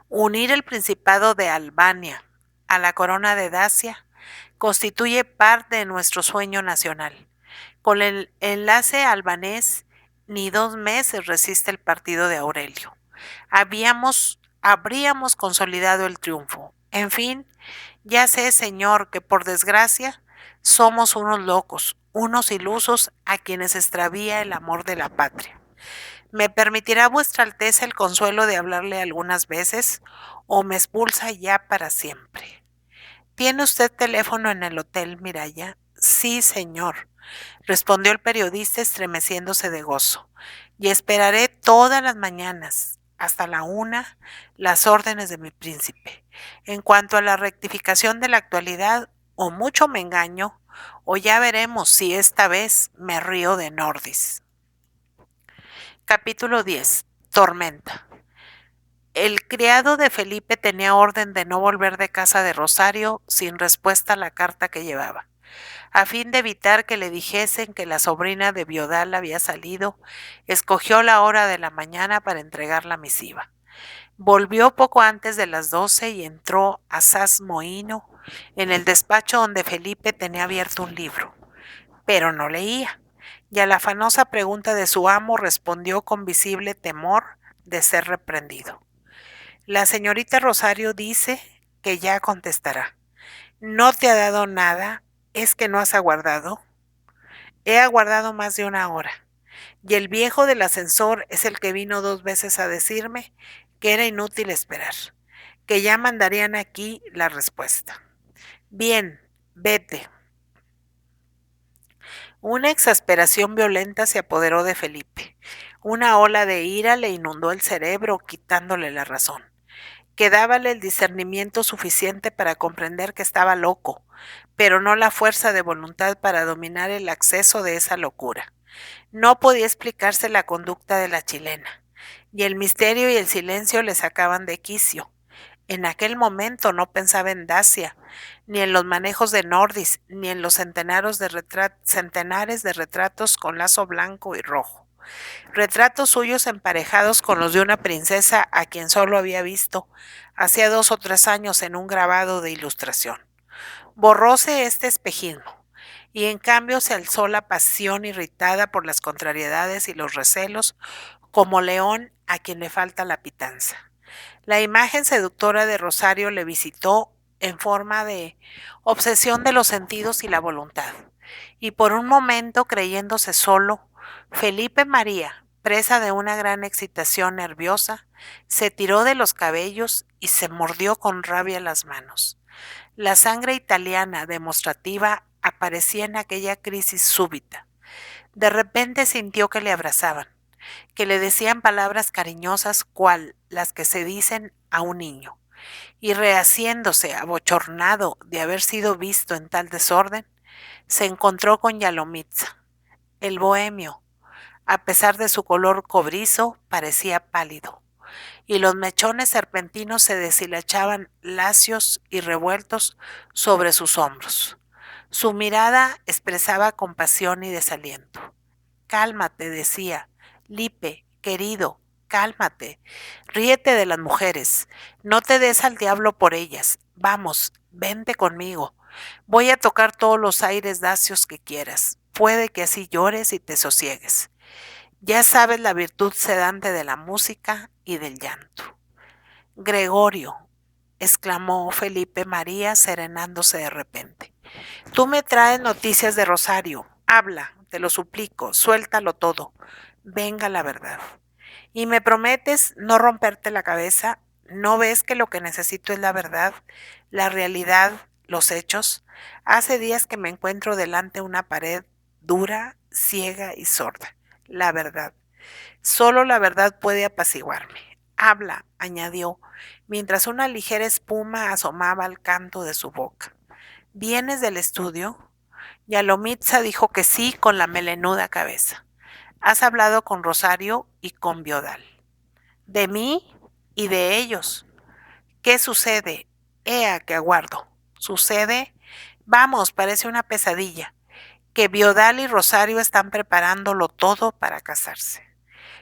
Unir el Principado de Albania a la corona de Dacia constituye parte de nuestro sueño nacional. Con el enlace albanés, ni 2 meses resiste el partido de Aurelio. Habríamos consolidado el triunfo. En fin, ya sé, señor, que por desgracia somos unos locos, unos ilusos a quienes extravía el amor de la patria. ¿Me permitirá vuestra Alteza el consuelo de hablarle algunas veces o me expulsa ya para siempre? ¿Tiene usted teléfono en el hotel, Miralla? Sí, señor, respondió el periodista estremeciéndose de gozo. Y esperaré todas las mañanas, hasta la 1, las órdenes de mi príncipe. En cuanto a la rectificación de la actualidad, o mucho me engaño, o ya veremos si esta vez me río de Nordis. Capítulo 10. Tormenta. El criado de Felipe tenía orden de no volver de casa de Rosario sin respuesta a la carta que llevaba. A fin de evitar que le dijesen que la sobrina de Biodal había salido, escogió la hora de la mañana para entregar la misiva. Volvió poco antes de las 12 y entró a Sas Mohino, en el despacho donde Felipe tenía abierto un libro. Pero no leía, y a la afanosa pregunta de su amo respondió con visible temor de ser reprendido. La señorita Rosario dice que ya contestará. ¿No te ha dado nada? ¿Es que no has aguardado? He aguardado más de 1 hora, y el viejo del ascensor es el que vino 2 veces a decirme que era inútil esperar, que ya mandarían aquí la respuesta. Bien, vete. Una exasperación violenta se apoderó de Felipe. Una ola de ira le inundó el cerebro, quitándole la razón. Quedábale el discernimiento suficiente para comprender que estaba loco, pero no la fuerza de voluntad para dominar el acceso de esa locura. No podía explicarse la conducta de la chilena, y el misterio y el silencio le sacaban de quicio. En aquel momento no pensaba en Dacia, ni en los manejos de Nordis, ni en los centenares de retratos con lazo blanco y rojo. Retratos suyos emparejados con los de una princesa a quien solo había visto hacía 2 o 3 años en un grabado de ilustración. Borróse este espejismo, y en cambio se alzó la pasión irritada por las contrariedades y los recelos, como león a quien le falta la pitanza. La imagen seductora de Rosario le visitó en forma de obsesión de los sentidos y la voluntad, y por un momento, creyéndose solo, Felipe María, presa de una gran excitación nerviosa, se tiró de los cabellos y se mordió con rabia las manos. La sangre italiana demostrativa aparecía en aquella crisis súbita. De repente sintió que le abrazaban, que le decían palabras cariñosas cual las que se dicen a un niño, y rehaciéndose abochornado de haber sido visto en tal desorden, se encontró con Yalomitza. El bohemio, a pesar de su color cobrizo, parecía pálido, y los mechones serpentinos se deshilachaban lacios y revueltos sobre sus hombros. Su mirada expresaba compasión y desaliento. Cálmate, decía. Lipe, querido, cálmate. Ríete de las mujeres. No te des al diablo por ellas. Vamos, vente conmigo. Voy a tocar todos los aires dacios que quieras. Puede que así llores y te sosiegues. Ya sabes la virtud sedante de la música y del llanto. Gregorio, exclamó Felipe María serenándose de repente. Tú me traes noticias de Rosario. Habla, te lo suplico, suéltalo todo. Venga la verdad. Y me prometes no romperte la cabeza. ¿No ves que lo que necesito es la verdad, la realidad, los hechos? Hace días que me encuentro delante de una pared dura, ciega y sorda. La verdad. Solo la verdad puede apaciguarme. Habla, añadió, mientras una ligera espuma asomaba al canto de su boca. ¿Vienes del estudio? Yalomitza dijo que sí con la melenuda cabeza. Has hablado con Rosario y con Biodal. De mí y de ellos. ¿Qué sucede? Ea que aguardo. ¿Sucede? Vamos, parece una pesadilla. Que Biodal y Rosario están preparándolo todo para casarse.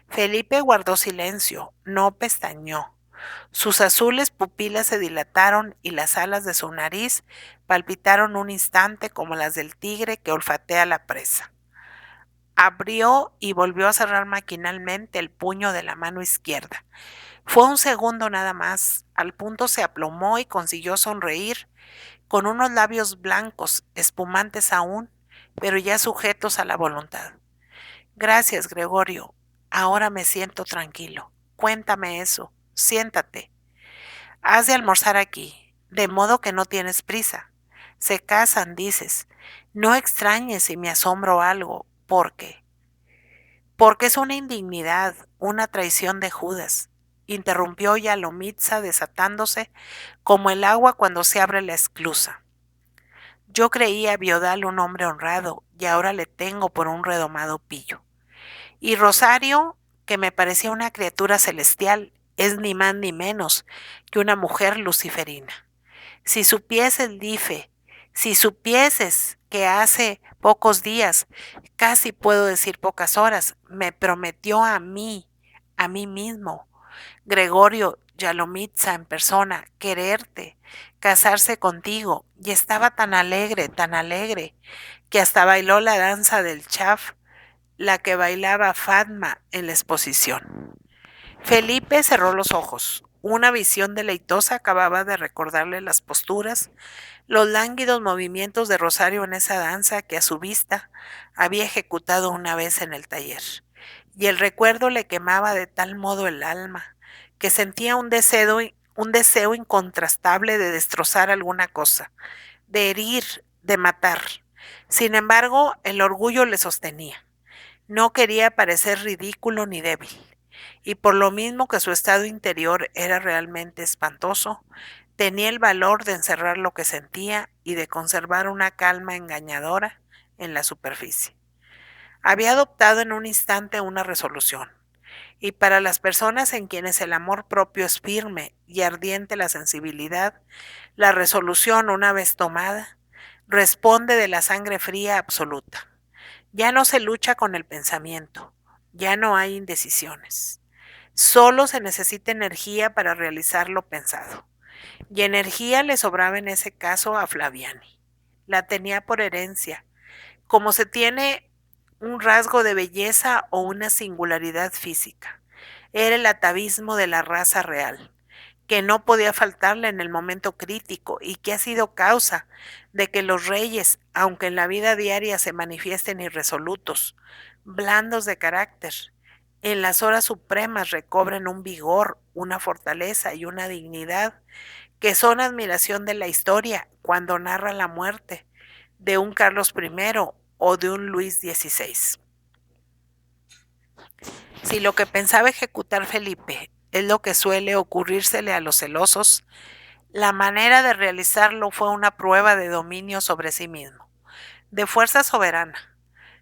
Felipe guardó silencio, no pestañeó. Sus azules pupilas se dilataron y las alas de su nariz palpitaron un instante como las del tigre que olfatea la presa. Abrió y volvió a cerrar maquinalmente el puño de la mano izquierda. Fue un segundo nada más. Al punto se aplomó y consiguió sonreír con unos labios blancos, espumantes aún, pero ya sujetos a la voluntad. Gracias, Gregorio. Ahora me siento tranquilo. Cuéntame eso. Siéntate. Has de almorzar aquí, de modo que no tienes prisa. Se casan, dices. No extrañes si me asombro algo. ¿Por qué? Porque es una indignidad, una traición de Judas, interrumpió Yalomitza desatándose como el agua cuando se abre la esclusa. Yo creía a Biodal un hombre honrado y ahora le tengo por un redomado pillo. Y Rosario, que me parecía una criatura celestial, es ni más ni menos que una mujer luciferina. Si supieses, Life, si supieses que hace pocos días, casi puedo decir pocas horas, me prometió a mí mismo, Gregorio Yalomitza en persona, quererte, casarse contigo, y estaba tan alegre, que hasta bailó la danza del chaf, la que bailaba Fatma en la exposición. Felipe cerró los ojos. Una visión deleitosa acababa de recordarle las posturas, los lánguidos movimientos de Rosario en esa danza que a su vista había ejecutado una vez en el taller. Y el recuerdo le quemaba de tal modo el alma que sentía un deseo incontrastable de destrozar alguna cosa, de herir, de matar. Sin embargo, el orgullo le sostenía. No quería parecer ridículo ni débil, y por lo mismo que su estado interior era realmente espantoso, tenía el valor de encerrar lo que sentía y de conservar una calma engañadora en la superficie. Había adoptado en un instante una resolución, y para las personas en quienes el amor propio es firme y ardiente la sensibilidad, la resolución, una vez tomada, responde de la sangre fría absoluta. Ya no se lucha con el pensamiento, ya no hay indecisiones. Solo se necesita energía para realizar lo pensado. Y energía le sobraba en ese caso a Flaviani. La tenía por herencia, como se tiene un rasgo de belleza o una singularidad física. Era el atavismo de la raza real, que no podía faltarle en el momento crítico y que ha sido causa de que los reyes, aunque en la vida diaria se manifiesten irresolutos, blandos de carácter, en las horas supremas recobren un vigor, una fortaleza y una dignidad que son admiración de la historia cuando narra la muerte de un Carlos I o de un Luis XVI. Si lo que pensaba ejecutar Felipe es lo que suele ocurrírsele a los celosos, la manera de realizarlo fue una prueba de dominio sobre sí mismo, de fuerza soberana.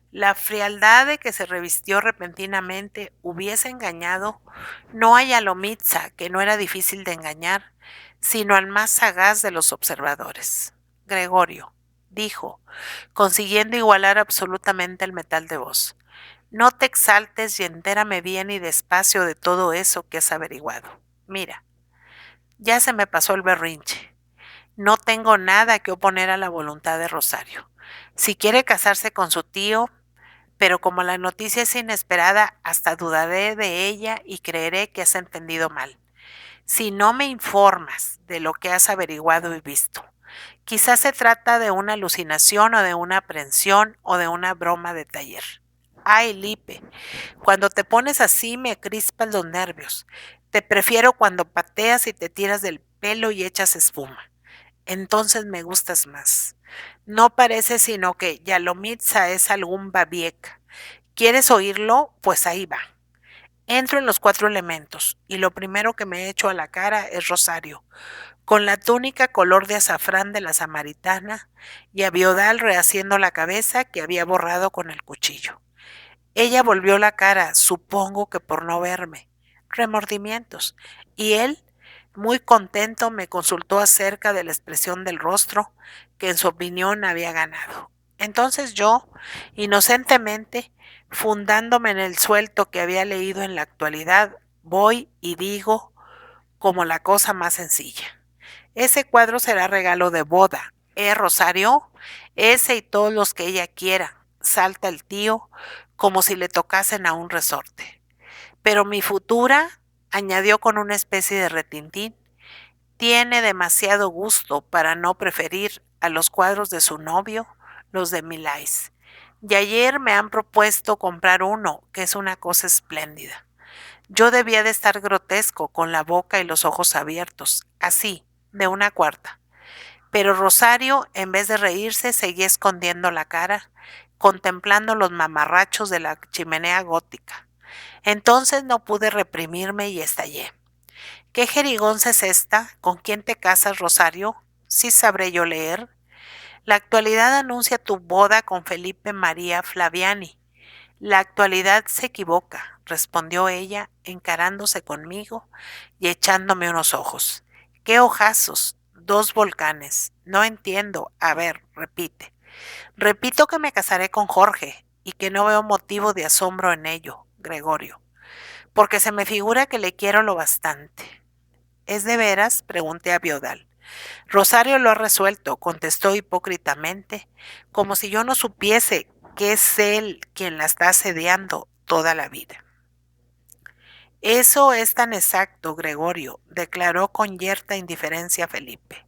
La frialdad de que se revistió repentinamente hubiese engañado no a Yalomitza, que no era difícil de engañar, sino al más sagaz de los observadores. Gregorio, dijo, consiguiendo igualar absolutamente el metal de voz, no te exaltes y entérame bien y despacio de todo eso que has averiguado. Mira, ya se me pasó el berrinche. No tengo nada que oponer a la voluntad de Rosario. Si quiere casarse con su tío, pero como la noticia es inesperada, hasta dudaré de ella y creeré que has entendido mal. Si no me informas de lo que has averiguado y visto, quizás se trata de una alucinación o de una aprensión o de una broma de taller. Ay, Lipe, cuando te pones así me crispas los nervios. Te prefiero cuando pateas y te tiras del pelo y echas espuma. Entonces me gustas más. No parece sino que Yalomitza es algún babieca. ¿Quieres oírlo? Pues ahí va. Entro en los 4 elementos y lo primero que me echo a la cara es Rosario, con la túnica color de azafrán de la samaritana y a Biodal rehaciendo la cabeza que había borrado con el cuchillo. Ella volvió la cara, supongo que por no verme. Remordimientos. Y él, muy contento, me consultó acerca de la expresión del rostro que en su opinión había ganado. Entonces yo, inocentemente, fundándome en el suelto que había leído en la actualidad, voy y digo como la cosa más sencilla. Ese cuadro será regalo de boda. Rosario? Ese y todos los que ella quiera. Salta el tío como si le tocasen a un resorte. Pero mi futura, añadió con una especie de retintín, tiene demasiado gusto para no preferir a los cuadros de su novio los de Milais. Y ayer me han propuesto comprar uno, que es una cosa espléndida. Yo debía de estar grotesco, con la boca y los ojos abiertos, así, de una cuarta. Pero Rosario, en vez de reírse, seguía escondiendo la cara, contemplando los mamarrachos de la chimenea gótica. Entonces no pude reprimirme y estallé. ¿Qué jerigonza es esta? ¿Con quién te casas, Rosario? ¿Sí sabré yo leer? La actualidad anuncia tu boda con Felipe María Flaviani. La actualidad se equivoca, respondió ella, encarándose conmigo y echándome unos ojos. ¡Qué ojazos! 2 volcanes. No entiendo. A ver, repite. Repito que me casaré con Jorge y que no veo motivo de asombro en ello, Gregorio, porque se me figura que le quiero lo bastante. ¿Es de veras? Pregunté a Biodal. Rosario lo ha resuelto, contestó hipócritamente, como si yo no supiese que es él quien la está asediando toda la vida. Eso es tan exacto, Gregorio, declaró con yerta indiferencia Felipe,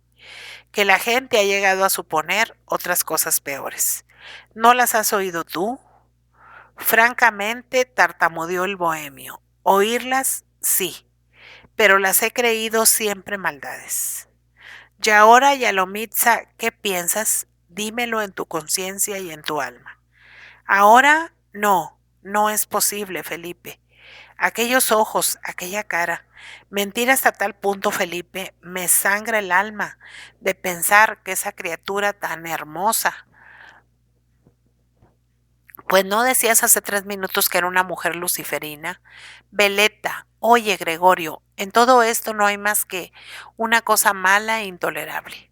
que la gente ha llegado a suponer otras cosas peores. ¿No las has oído tú? Francamente, tartamudeó el bohemio. Oírlas, sí, pero las he creído siempre maldades. Y ahora, Yalomitza, ¿qué piensas? Dímelo en tu conciencia y en tu alma. Ahora, no, No es posible, Felipe. Aquellos ojos, aquella cara. Mentir hasta tal punto, Felipe, me sangra el alma de pensar que esa criatura tan hermosa. Pues no decías hace 3 minutos que era una mujer luciferina. Veleta, oye, Gregorio, en todo esto no hay más que una cosa mala e intolerable.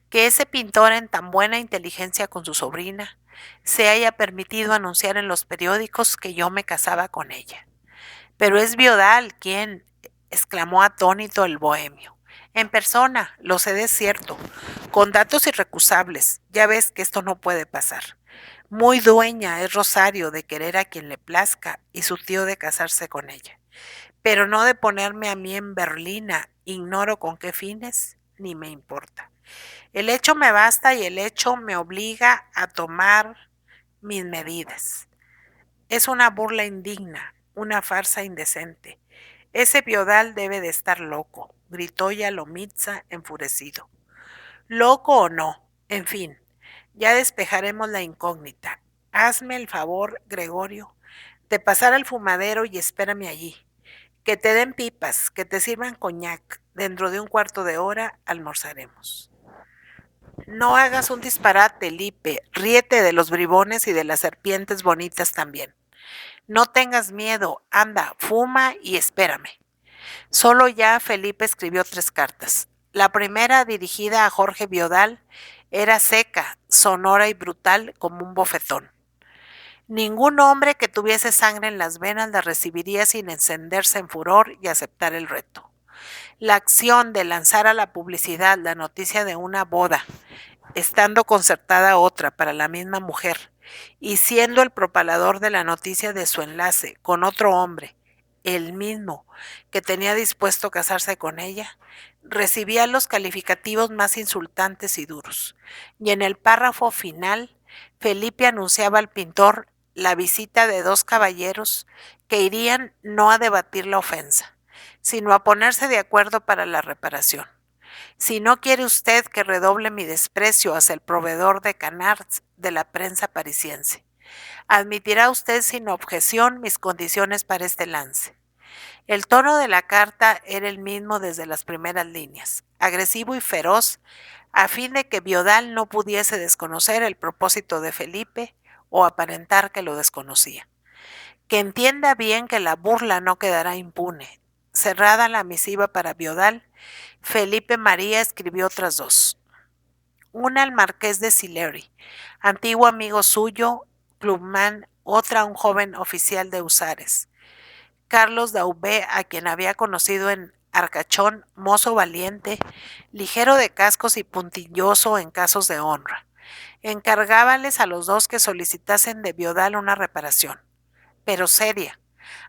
Que ese pintor en tan buena inteligencia con su sobrina se haya permitido anunciar en los periódicos que yo me casaba con ella. Pero es Biodal quien, exclamó atónito el bohemio. En persona, lo sé de cierto, con datos irrecusables. Ya ves que esto no puede pasar. Muy dueña es Rosario de querer a quien le plazca y su tío de casarse con ella. Pero no de ponerme a mí en berlina, ignoro con qué fines, ni me importa. El hecho me basta y el hecho me obliga a tomar mis medidas. Es una burla indigna, una farsa indecente. Ese Biodal debe de estar loco, gritó Yalomitza enfurecido. Loco o no, en fin, ya despejaremos la incógnita. Hazme el favor, Gregorio, de pasar al fumadero y espérame allí. Que te den pipas, que te sirvan coñac. Dentro de un cuarto de hora almorzaremos. No hagas un disparate, Lipe. Ríete de los bribones y de las serpientes bonitas también. No tengas miedo. Anda, fuma y espérame. Solo ya Felipe escribió 3 cartas. La primera, dirigida a Jorge Biodal, era seca, sonora y brutal como un bofetón. Ningún hombre que tuviese sangre en las venas la recibiría sin encenderse en furor y aceptar el reto. La acción de lanzar a la publicidad la noticia de una boda, estando concertada otra para la misma mujer, y siendo el propalador de la noticia de su enlace con otro hombre, el mismo que tenía dispuesto casarse con ella, recibía los calificativos más insultantes y duros. Y en el párrafo final, Felipe anunciaba al pintor la visita de 2 caballeros que irían no a debatir la ofensa, sino a ponerse de acuerdo para la reparación. Si no quiere usted que redoble mi desprecio hacia el proveedor de canards de la prensa parisiense, admitirá usted sin objeción mis condiciones para este lance. El tono de la carta era el mismo desde las primeras líneas, agresivo y feroz, a fin de que Biodal no pudiese desconocer el propósito de Felipe o aparentar que lo desconocía. Que entienda bien que la burla no quedará impune. Cerrada la misiva para Biodal, Felipe María escribió otras 2. Una al marqués de Sillery, antiguo amigo suyo, clubman, otra a un joven oficial de Husares, Carlos Daubé, a quien había conocido en Arcachón, mozo valiente, ligero de cascos y puntilloso en casos de honra. Encargábales a los 2 que solicitasen de Biodal una reparación, pero seria,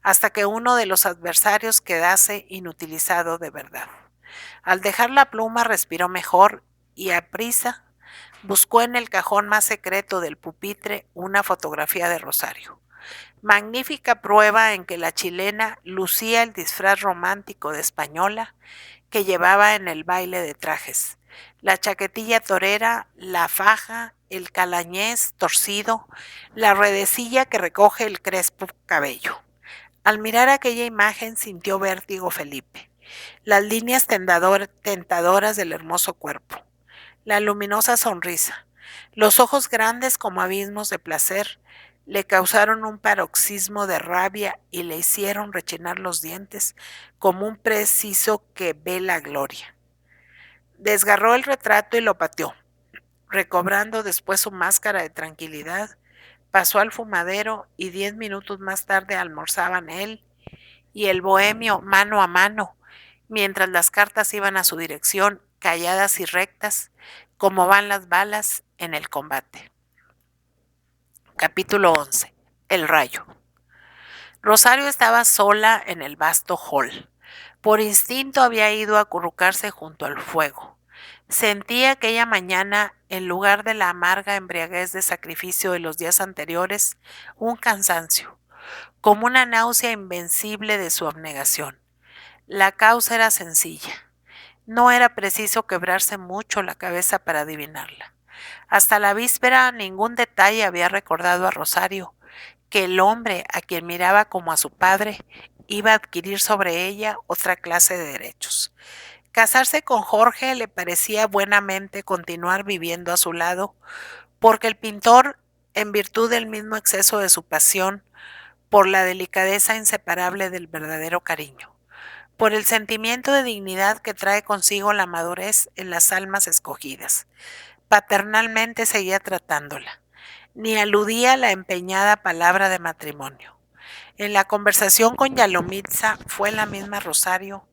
hasta que uno de los adversarios quedase inutilizado de verdad. Al dejar la pluma respiró mejor y aprisa buscó en el cajón más secreto del pupitre una fotografía de Rosario. Magnífica prueba en que la chilena lucía el disfraz romántico de española que llevaba en el baile de trajes. La chaquetilla torera, la faja, el calañés torcido, la redecilla que recoge el crespo cabello. Al mirar aquella imagen sintió vértigo Felipe. Las líneas tentadoras del hermoso cuerpo, la luminosa sonrisa, los ojos grandes como abismos de placer, le causaron un paroxismo de rabia y le hicieron rechinar los dientes como un preciso que ve la gloria. Desgarró el retrato y lo pateó. Recobrando después su máscara de tranquilidad, pasó al fumadero y 10 minutos más tarde almorzaban él y el bohemio mano a mano, mientras las cartas iban a su dirección, calladas y rectas, como van las balas en el combate. Capítulo 11. El rayo. Rosario estaba sola en el vasto hall. Por instinto había ido a acurrucarse junto al fuego. Sentía aquella mañana, en lugar de la amarga embriaguez de sacrificio de los días anteriores, un cansancio, como una náusea invencible de su abnegación. La causa era sencilla. No era preciso quebrarse mucho la cabeza para adivinarla. Hasta la víspera ningún detalle había recordado a Rosario que el hombre a quien miraba como a su padre iba a adquirir sobre ella otra clase de derechos. Casarse con Jorge le parecía buenamente continuar viviendo a su lado, porque el pintor, en virtud del mismo exceso de su pasión, por la delicadeza inseparable del verdadero cariño, por el sentimiento de dignidad que trae consigo la madurez en las almas escogidas, paternalmente seguía tratándola, ni aludía a la empeñada palabra de matrimonio. En la conversación con Yalomitza fue la misma Rosario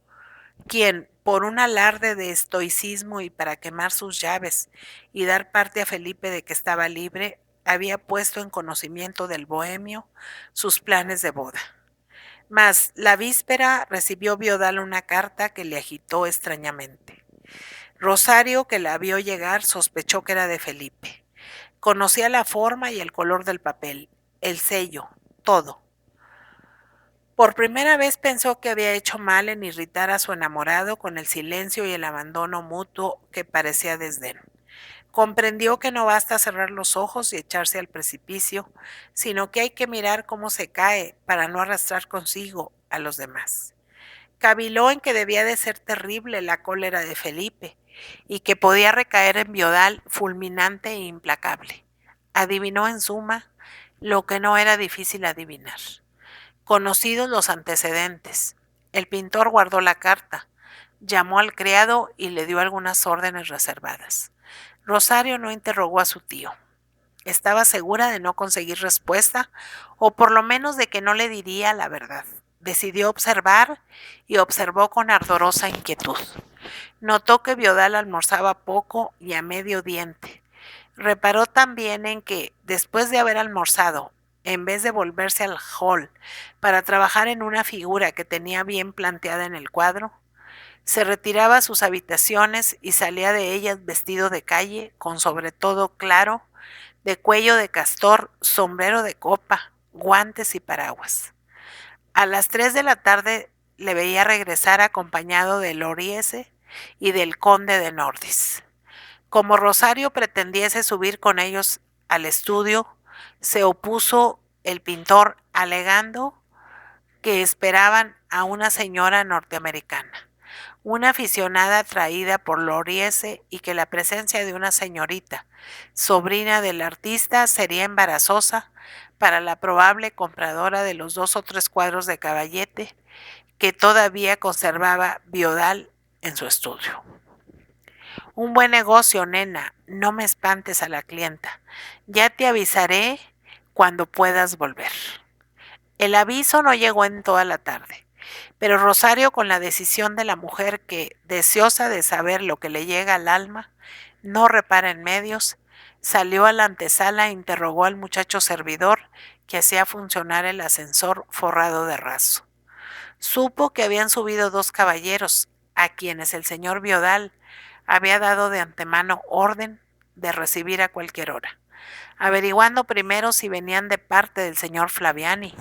quien, por un alarde de estoicismo y para quemar sus llaves y dar parte a Felipe de que estaba libre, había puesto en conocimiento del bohemio sus planes de boda. Mas la víspera recibió Viodal una carta que le agitó extrañamente. Rosario, que la vio llegar, sospechó que era de Felipe. Conocía la forma y el color del papel, el sello, todo. Por primera vez pensó que había hecho mal en irritar a su enamorado con el silencio y el abandono mutuo que parecía desdén. Comprendió que no basta cerrar los ojos y echarse al precipicio, sino que hay que mirar cómo se cae para no arrastrar consigo a los demás. Caviló en que debía de ser terrible la cólera de Felipe y que podía recaer en Viodal fulminante e implacable. Adivinó en suma lo que no era difícil adivinar. Conocidos los antecedentes, el pintor guardó la carta, llamó al criado y le dio algunas órdenes reservadas. Rosario no interrogó a su tío. Estaba segura de no conseguir respuesta, o por lo menos de que no le diría la verdad. Decidió observar y observó con ardorosa inquietud. Notó que Viodal almorzaba poco y a medio diente. Reparó también en que, después de haber almorzado, en vez de volverse al hall para trabajar en una figura que tenía bien planteada en el cuadro, se retiraba a sus habitaciones y salía de ellas vestido de calle, con sobretodo claro, de cuello de castor, sombrero de copa, guantes y paraguas. A las 3 de la tarde le veía regresar acompañado del Loriese y del conde de Nordis. Como Rosario pretendiese subir con ellos al estudio, se opuso el pintor alegando que esperaban a una señora norteamericana, una aficionada atraída por Loriese, y que la presencia de una señorita, sobrina del artista, sería embarazosa para la probable compradora de los 2 o 3 cuadros de Caballete que todavía conservaba Viodal en su estudio. Un buen negocio, nena, no me espantes a la clienta. Ya te avisaré cuando puedas volver. El aviso no llegó en toda la tarde, pero Rosario, con la decisión de la mujer que, deseosa de saber lo que le llega al alma, no repara en medios, salió a la antesala e interrogó al muchacho servidor que hacía funcionar el ascensor forrado de raso. Supo que habían subido 2 caballeros, a quienes el señor Viodal había dado de antemano orden de recibir a cualquier hora, averiguando primero si venían de parte del señor Flaviani,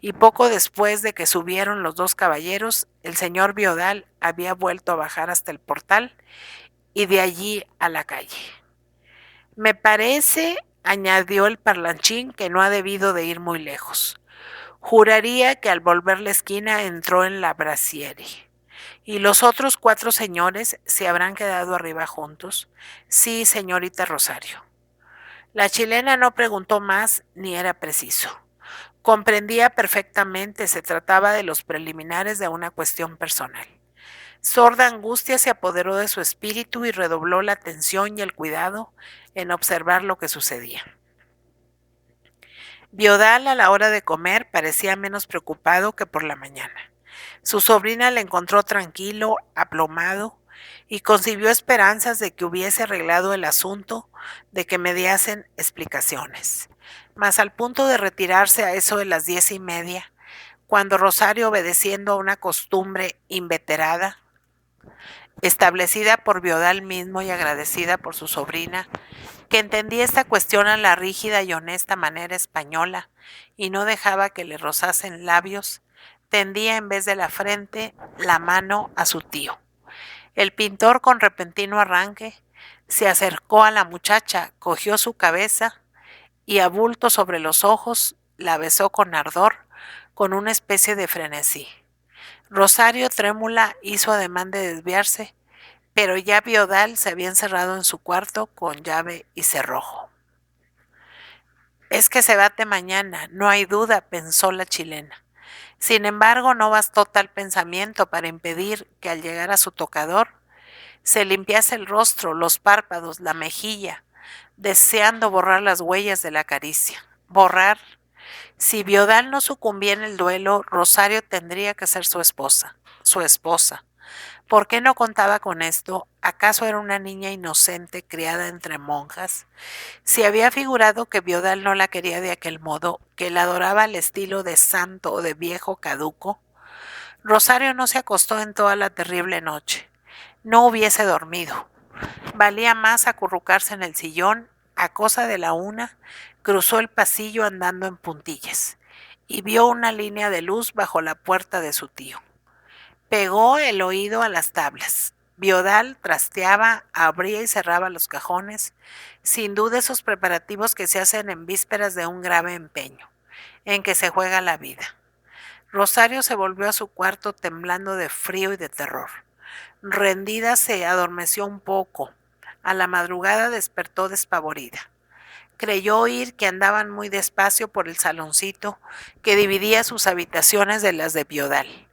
y poco después de que subieron los 2 caballeros, el señor Viodal había vuelto a bajar hasta el portal y de allí a la calle. Me parece, añadió el parlanchín, que no ha debido de ir muy lejos. Juraría que al volver la esquina entró en la Brasieri. ¿Y los otros 4 señores se habrán quedado arriba juntos? Sí, señorita Rosario. La chilena no preguntó más ni era preciso. Comprendía perfectamente, se trataba de los preliminares de una cuestión personal. Sorda angustia se apoderó de su espíritu y redobló la atención y el cuidado en observar lo que sucedía. Viodal, a la hora de comer, parecía menos preocupado que por la mañana. Su sobrina le encontró tranquilo, aplomado, y concibió esperanzas de que hubiese arreglado el asunto, de que mediasen explicaciones. Mas al punto de retirarse a eso de las 10:30, cuando Rosario, obedeciendo a una costumbre inveterada, establecida por Viodal mismo y agradecida por su sobrina, que entendía esta cuestión a la rígida y honesta manera española y no dejaba que le rozasen labios, tendía en vez de la frente la mano a su tío. El pintor, con repentino arranque, se acercó a la muchacha, cogió su cabeza y, a bulto sobre los ojos, la besó con ardor, con una especie de frenesí. Rosario, trémula, hizo ademán de desviarse, pero ya Biodal se había encerrado en su cuarto con llave y cerrojo. Es que se bate mañana, no hay duda, pensó la chilena. Sin embargo, no bastó tal pensamiento para impedir que al llegar a su tocador se limpiase el rostro, los párpados, la mejilla, deseando borrar las huellas de la caricia. Borrar. Si Biodal no sucumbía en el duelo, Rosario tendría que ser su esposa. Su esposa. ¿Por qué no contaba con esto? ¿Acaso era una niña inocente criada entre monjas? Si había figurado que Biodal no la quería de aquel modo, que la adoraba al estilo de santo o de viejo caduco, Rosario no se acostó en toda la terrible noche. No hubiese dormido. Valía más acurrucarse en el sillón. A cosa de la una, cruzó el pasillo andando en puntillas y vio una línea de luz bajo la puerta de su tío. Pegó el oído a las tablas. Biodal trasteaba, abría y cerraba los cajones, sin duda esos preparativos que se hacen en vísperas de un grave empeño, en que se juega la vida. Rosario se volvió a su cuarto temblando de frío y de terror. Rendida se adormeció un poco. A la madrugada despertó despavorida. Creyó oír que andaban muy despacio por el saloncito que dividía sus habitaciones de las de Biodal.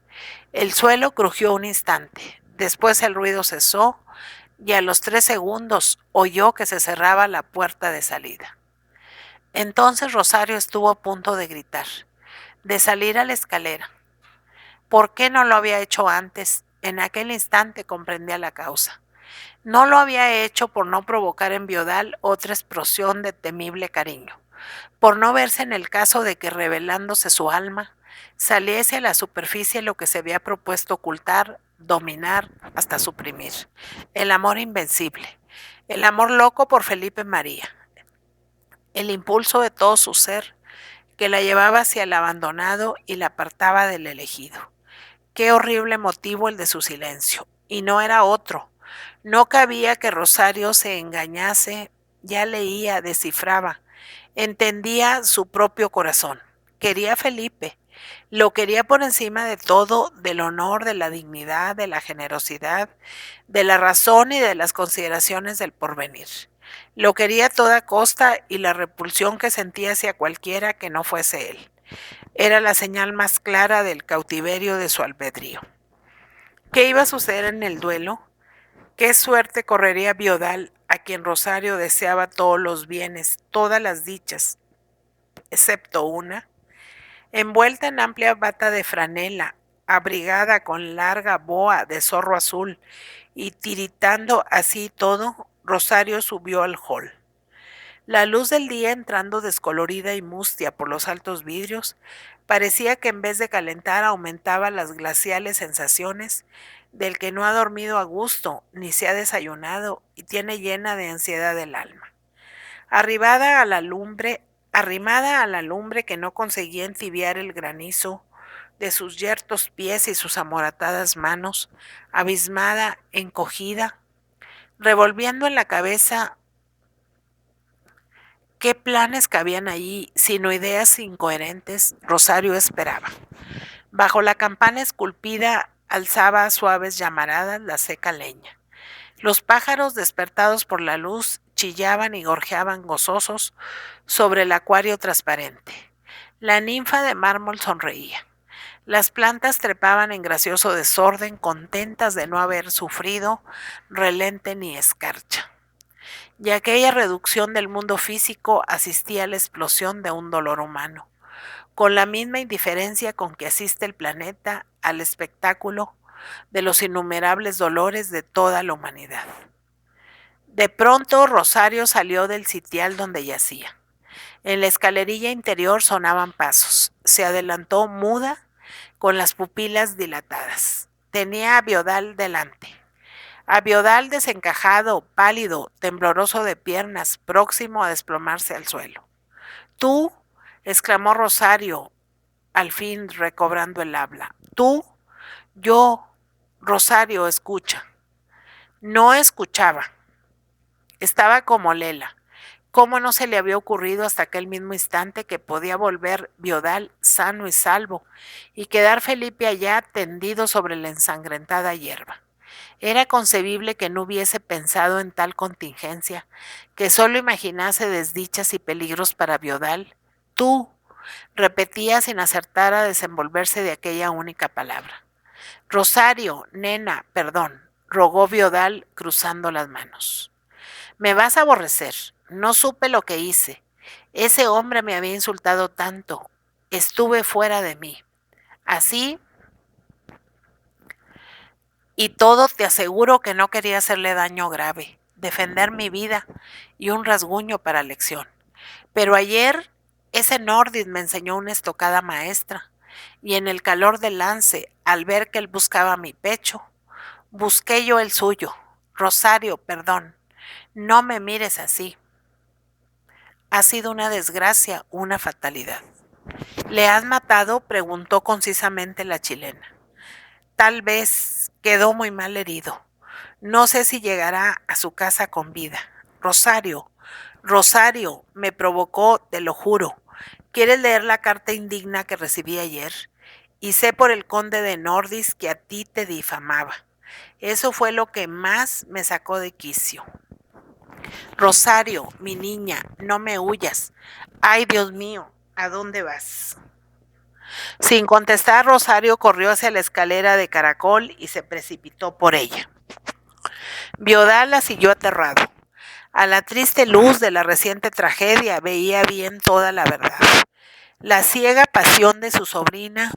El suelo crujió un instante. Después el ruido cesó y a los 3 segundos oyó que se cerraba la puerta de salida. Entonces Rosario estuvo a punto de gritar, de salir a la escalera. ¿Por qué no lo había hecho antes? En aquel instante comprendía la causa. No lo había hecho por no provocar en Biodal otra explosión de temible cariño, por no verse en el caso de que, revelándose su alma, saliese a la superficie lo que se había propuesto ocultar, dominar, hasta suprimir. El amor invencible, el amor loco por Felipe María, el impulso de todo su ser que la llevaba hacia el abandonado y la apartaba del elegido. Qué horrible motivo el de su silencio, y no era otro. No cabía que Rosario se engañase, ya leía, descifraba, entendía su propio corazón. Quería a Felipe, lo quería por encima de todo, del honor, de la dignidad, de la generosidad, de la razón y de las consideraciones del porvenir. Lo quería a toda costa y la repulsión que sentía hacia cualquiera que no fuese él era la señal más clara del cautiverio de su albedrío. ¿Qué iba a suceder en el duelo? ¿Qué suerte correría Biodal, a quien Rosario deseaba todos los bienes, todas las dichas, excepto una? Envuelta en amplia bata de franela, abrigada con larga boa de zorro azul y tiritando así todo, Rosario subió al hall. La luz del día, entrando descolorida y mustia por los altos vidrios, parecía que en vez de calentar aumentaba las glaciales sensaciones del que no ha dormido a gusto ni se ha desayunado y tiene llena de ansiedad el alma. Arrimada a la lumbre que no conseguía entibiar el granizo de sus yertos pies y sus amoratadas manos, abismada, encogida, revolviendo en la cabeza qué planes cabían allí, sino ideas incoherentes, Rosario esperaba. Bajo la campana esculpida alzaba suaves llamaradas la seca leña. Los pájaros, despertados por la luz, chillaban y gorjeaban gozosos sobre el acuario transparente. La ninfa de mármol sonreía. Las plantas trepaban en gracioso desorden, contentas de no haber sufrido relente ni escarcha. Y aquella reducción del mundo físico asistía a la explosión de un dolor humano, con la misma indiferencia con que asiste el planeta al espectáculo de los innumerables dolores de toda la humanidad. De pronto Rosario salió del sitial donde yacía. En la escalerilla interior sonaban pasos. Se adelantó muda, con las pupilas dilatadas. Tenía a Biodal delante. A Biodal desencajado, pálido, tembloroso de piernas, próximo a desplomarse al suelo. «Tú», exclamó Rosario, al fin recobrando el habla. «Tú». «Yo». «Rosario, escucha». No escuchaba. Estaba como Lela, ¿Cómo no se le había ocurrido hasta aquel mismo instante que podía volver Biodal sano y salvo y quedar Felipe allá tendido sobre la ensangrentada hierba? Era concebible que no hubiese pensado en tal contingencia, que solo imaginase desdichas y peligros para Biodal. Tú, repetía sin acertar a desenvolverse de aquella única palabra. Rosario, nena, perdón, rogó Biodal cruzando las manos. Me vas a aborrecer. No supe lo que hice. Ese hombre me había insultado tanto. Estuve fuera de mí. Así y todo te aseguro que no quería hacerle daño grave, defender mi vida y un rasguño para lección. Pero ayer ese Nordis me enseñó una estocada maestra y en el calor del lance, al ver que él buscaba mi pecho, busqué yo el suyo. Rosario, perdón, no me mires así. Ha sido una desgracia, una fatalidad. ¿Le has matado? Preguntó concisamente la chilena. Tal vez quedó muy mal herido. No sé si llegará a su casa con vida. Rosario, Rosario, me provocó, te lo juro. ¿Quieres leer la carta indigna que recibí ayer? Y sé por el conde de Nordis que a ti te difamaba. Eso fue lo que más me sacó de quicio. Rosario, mi niña, no me huyas. Ay, Dios mío, ¿a dónde vas? Sin contestar, Rosario corrió hacia la escalera de caracol y se precipitó por ella. Biodal la siguió aterrado. A la triste luz de la reciente tragedia veía bien toda la verdad. La ciega pasión de su sobrina,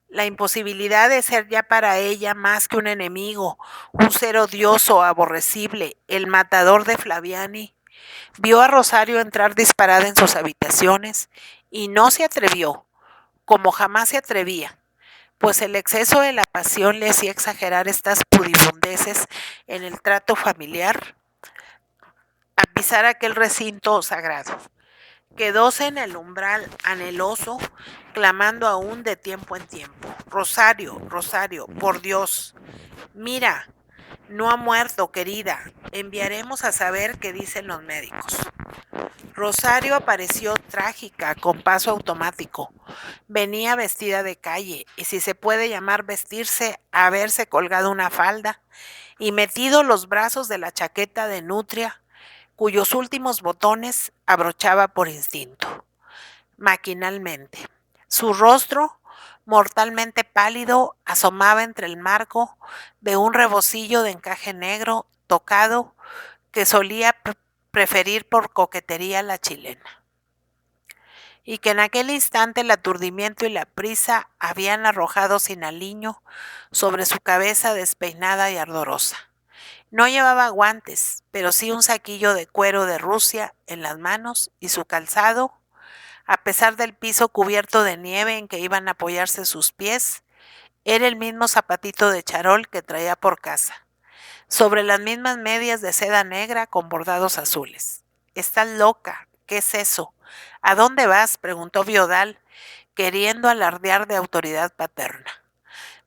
la imposibilidad de ser ya para ella más que un enemigo, un ser odioso, aborrecible, el matador de Flaviani. Vio a Rosario entrar disparada en sus habitaciones y no se atrevió, como jamás se atrevía, pues el exceso de la pasión le hacía exagerar estas pudibundeces en el trato familiar, a pisar aquel recinto sagrado. Quedóse en el umbral anheloso, clamando aún de tiempo en tiempo. Rosario, Rosario, por Dios, mira, no ha muerto, querida. Enviaremos a saber qué dicen los médicos. Rosario apareció trágica, con paso automático. Venía vestida de calle, y si se puede llamar vestirse, haberse colgado una falda y metido los brazos de la chaqueta de nutria, cuyos últimos botones abrochaba por instinto, maquinalmente. Su rostro, mortalmente pálido, asomaba entre el marco de un rebocillo de encaje negro tocado que solía preferir por coquetería la chilena, y que en aquel instante el aturdimiento y la prisa habían arrojado sin aliño sobre su cabeza despeinada y ardorosa. No llevaba guantes, pero sí un saquillo de cuero de Rusia en las manos y su calzado, a pesar del piso cubierto de nieve en que iban a apoyarse sus pies, era el mismo zapatito de charol que traía por casa, sobre las mismas medias de seda negra con bordados azules. «Estás loca, ¿qué es eso? ¿A dónde vas?», preguntó Biodal, queriendo alardear de autoridad paterna.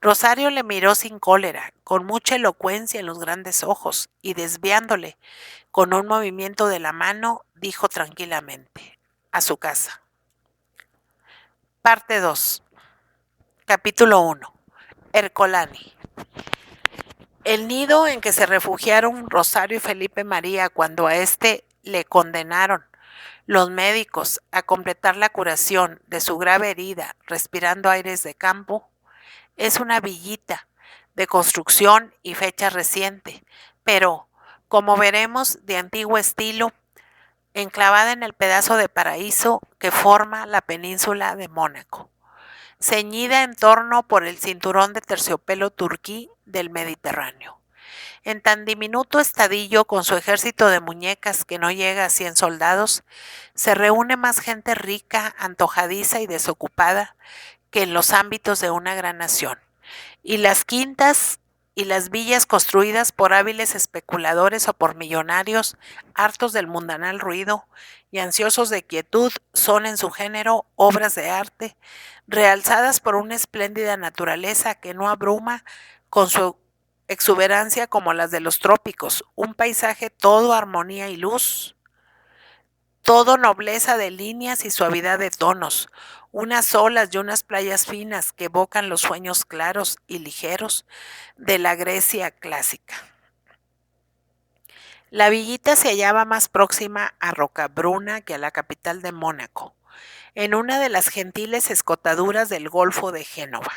Rosario le miró sin cólera, con mucha elocuencia en los grandes ojos, y desviándole con un movimiento de la mano, dijo tranquilamente: «A su casa». Parte 2. Capítulo 1. Ercolani. El nido en que se refugiaron Rosario y Felipe María cuando a este le condenaron los médicos a completar la curación de su grave herida respirando aires de campo, es una villita de construcción y fecha reciente, pero, como veremos, de antiguo estilo, enclavada en el pedazo de paraíso que forma la península de Mónaco, ceñida en torno por el cinturón de terciopelo turquí del Mediterráneo. En tan diminuto estadillo, con su ejército de muñecas que no llega a 100 soldados, se reúne más gente rica, antojadiza y desocupada que en los ámbitos de una gran nación. Y las quintas y las villas construidas por hábiles especuladores o por millonarios, hartos del mundanal ruido y ansiosos de quietud, son en su género obras de arte, realzadas por una espléndida naturaleza que no abruma con su exuberancia como las de los trópicos, un paisaje todo armonía y luz, todo nobleza de líneas y suavidad de tonos, unas olas y unas playas finas que evocan los sueños claros y ligeros de la Grecia clásica. La villita se hallaba más próxima a Rocabruna que a la capital de Mónaco, en una de las gentiles escotaduras del Golfo de Génova,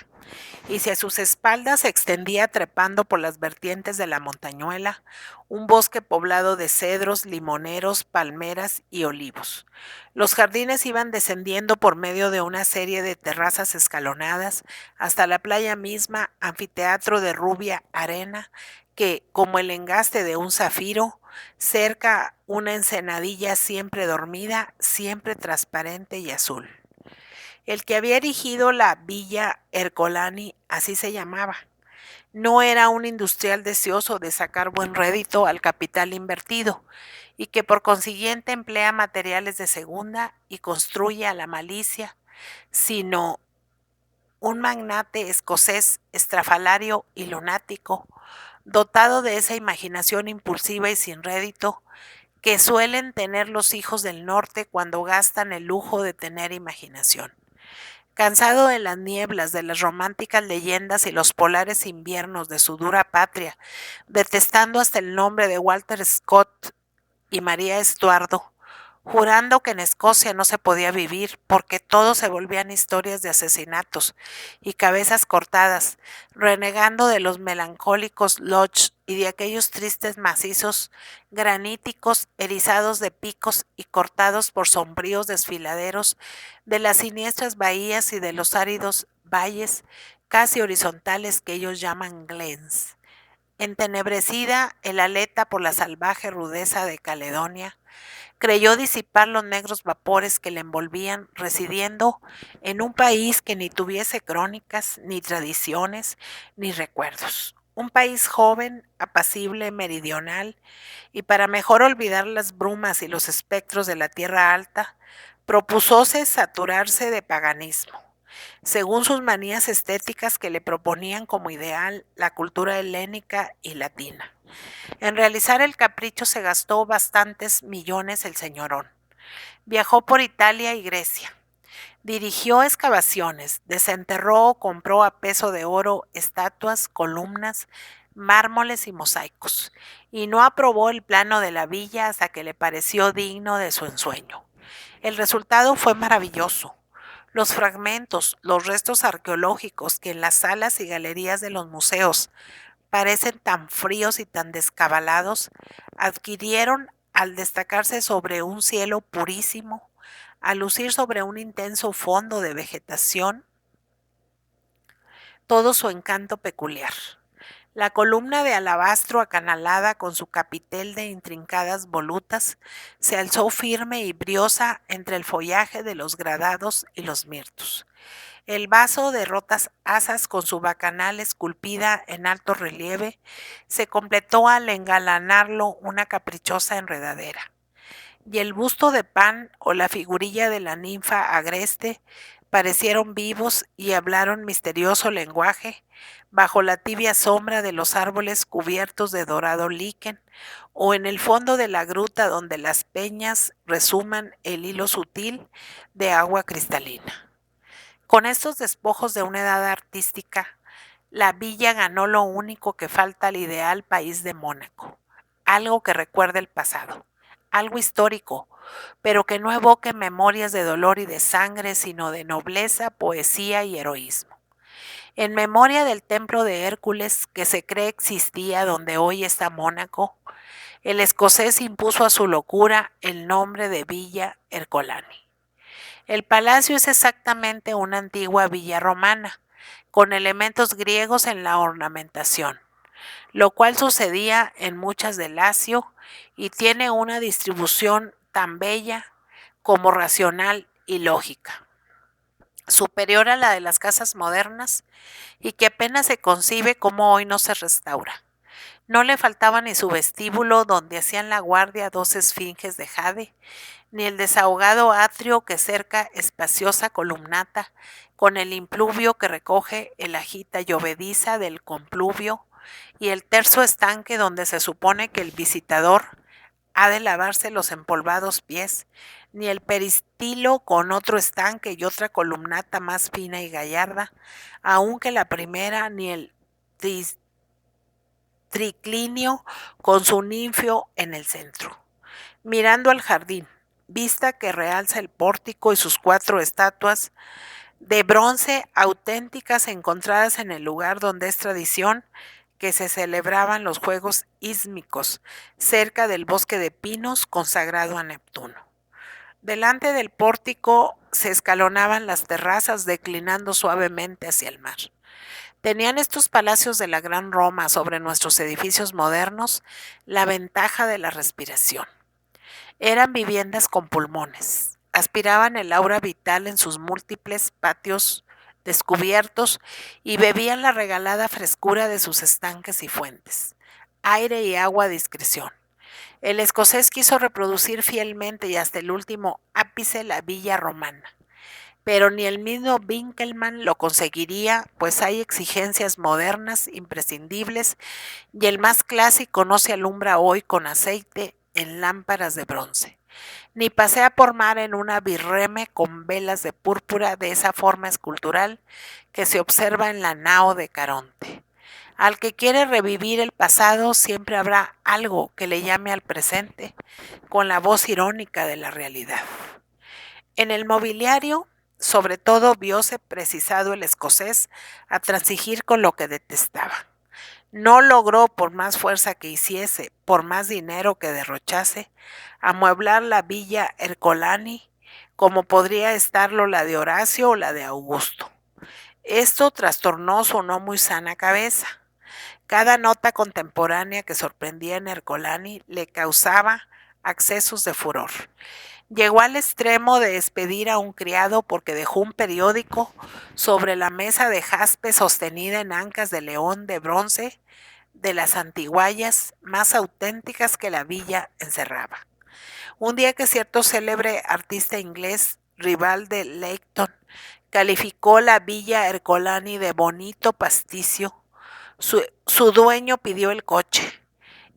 y si a sus espaldas se extendía trepando por las vertientes de la montañuela un bosque poblado de cedros, limoneros, palmeras y olivos. Los jardines iban descendiendo por medio de una serie de terrazas escalonadas hasta la playa misma, anfiteatro de rubia arena que, como el engaste de un zafiro, cerca una ensenadilla siempre dormida, siempre transparente y azul. El que había erigido la Villa Ercolani así se llamaba. No era un industrial deseoso de sacar buen rédito al capital invertido y que por consiguiente emplea materiales de segunda y construye a la malicia, sino un magnate escocés estrafalario y lunático, dotado de esa imaginación impulsiva y sin rédito que suelen tener los hijos del norte cuando gastan el lujo de tener imaginación. Cansado de las nieblas, de las románticas leyendas y los polares inviernos de su dura patria, detestando hasta el nombre de Walter Scott y María Estuardo, jurando que en Escocia no se podía vivir porque todo se volvían historias de asesinatos y cabezas cortadas, renegando de los melancólicos lodge y de aquellos tristes macizos graníticos erizados de picos y cortados por sombríos desfiladeros, de las siniestras bahías y de los áridos valles casi horizontales que ellos llaman glens. Entenebrecida el aleta por la salvaje rudeza de Caledonia, creyó disipar los negros vapores que le envolvían, residiendo en un país que ni tuviese crónicas, ni tradiciones, ni recuerdos. Un país joven, apacible, meridional, y para mejor olvidar las brumas y los espectros de la tierra alta, propusóse saturarse de paganismo, según sus manías estéticas que le proponían como ideal la cultura helénica y latina. En realizar el capricho se gastó bastantes millones el señorón. Viajó por Italia y Grecia. Dirigió excavaciones, desenterró o compró a peso de oro estatuas, columnas, mármoles y mosaicos, y no aprobó el plano de la villa hasta que le pareció digno de su ensueño. El resultado fue maravilloso. Los fragmentos, los restos arqueológicos que en las salas y galerías de los museos parecen tan fríos y tan descabalados, adquirieron, al destacarse sobre un cielo purísimo, al lucir sobre un intenso fondo de vegetación, todo su encanto peculiar. La columna de alabastro acanalada con su capitel de intrincadas volutas se alzó firme y briosa entre el follaje de los gradados y los mirtos. El vaso de rotas asas con su bacanal esculpida en alto relieve se completó al engalanarlo una caprichosa enredadera. Y el busto de Pan o la figurilla de la ninfa agreste parecieron vivos y hablaron misterioso lenguaje bajo la tibia sombra de los árboles cubiertos de dorado líquen o en el fondo de la gruta donde las peñas resuman el hilo sutil de agua cristalina. Con estos despojos de una edad artística, la villa ganó lo único que falta al ideal país de Mónaco, algo que recuerde el pasado, algo histórico, pero que no evoque memorias de dolor y de sangre, sino de nobleza, poesía y heroísmo. En memoria del templo de Hércules que se cree existía donde hoy está Mónaco, el escocés impuso a su locura el nombre de Villa Ercolani. El palacio es exactamente una antigua villa romana, con elementos griegos en la ornamentación, lo cual sucedía en muchas de Lacio y tiene una distribución tan bella como racional y lógica, superior a la de las casas modernas y que apenas se concibe como hoy no se restaura. No le faltaba ni su vestíbulo donde hacían la guardia dos esfinges de jade, ni el desahogado atrio que cerca espaciosa columnata con el impluvio que recoge el agita llovediza del compluvio y el terso estanque donde se supone que el visitador ha de lavarse los empolvados pies, ni el peristilo con otro estanque y otra columnata más fina y gallarda, aunque la primera, ni el triclinio con su ninfio en el centro. Mirando al jardín, vista que realza el pórtico y sus 4 estatuas de bronce auténticas encontradas en el lugar donde es tradición que se celebraban los Juegos Ísmicos, cerca del bosque de pinos consagrado a Neptuno. Delante del pórtico se escalonaban las terrazas declinando suavemente hacia el mar. Tenían estos palacios de la Gran Roma sobre nuestros edificios modernos la ventaja de la respiración. Eran viviendas con pulmones. Aspiraban el aura vital en sus múltiples patios descubiertos y bebían la regalada frescura de sus estanques y fuentes. Aire y agua a discreción. El escocés quiso reproducir fielmente y hasta el último ápice la villa romana. Pero ni el mismo Winkelmann lo conseguiría, pues hay exigencias modernas imprescindibles y el más clásico no se alumbra hoy con aceite en lámparas de bronce, ni pasea por mar en una birreme con velas de púrpura de esa forma escultural que se observa en la nao de Caronte. Al que quiere revivir el pasado siempre habrá algo que le llame al presente con la voz irónica de la realidad. En el mobiliario, sobre todo, vióse precisado el escocés a transigir con lo que detestaba. No logró, por más fuerza que hiciese, por más dinero que derrochase, amueblar la villa Ercolani como podría estarlo la de Horacio o la de Augusto. Esto trastornó su no muy sana cabeza. Cada nota contemporánea que sorprendía en Ercolani le causaba accesos de furor. Llegó al extremo de despedir a un criado porque dejó un periódico sobre la mesa de jaspe sostenida en ancas de león de bronce de las antiguallas más auténticas que la villa encerraba. Un día que cierto célebre artista inglés, rival de Leighton, calificó la villa Ercolani de bonito pasticio, su dueño pidió el coche,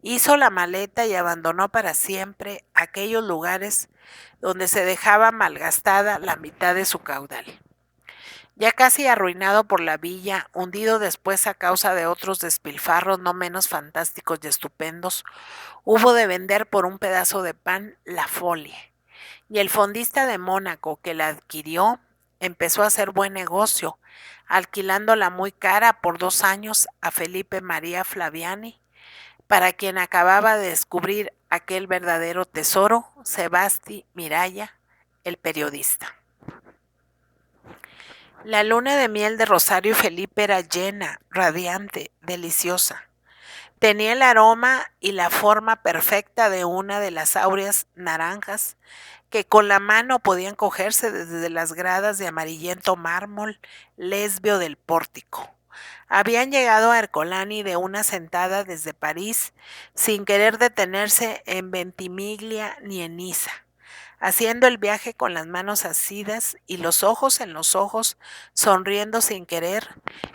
hizo la maleta y abandonó para siempre aquellos lugares donde se dejaba malgastada la mitad de su caudal. Ya casi arruinado por la villa, hundido después a causa de otros despilfarros no menos fantásticos y estupendos, hubo de vender por un pedazo de pan la folie. Y el fondista de Mónaco que la adquirió empezó a hacer buen negocio, alquilándola muy cara por 2 años a Felipe María Flaviani, para quien acababa de descubrir aquel verdadero tesoro, Sebasti Miralla, el periodista. La luna de miel de Rosario y Felipe era llena, radiante, deliciosa. Tenía el aroma y la forma perfecta de una de las áureas naranjas que con la mano podían cogerse desde las gradas de amarillento mármol lesbio del pórtico. Habían llegado a Ercolani de una sentada desde París, sin querer detenerse en Ventimiglia ni en Niza, haciendo el viaje con las manos asidas y los ojos en los ojos, sonriendo sin querer,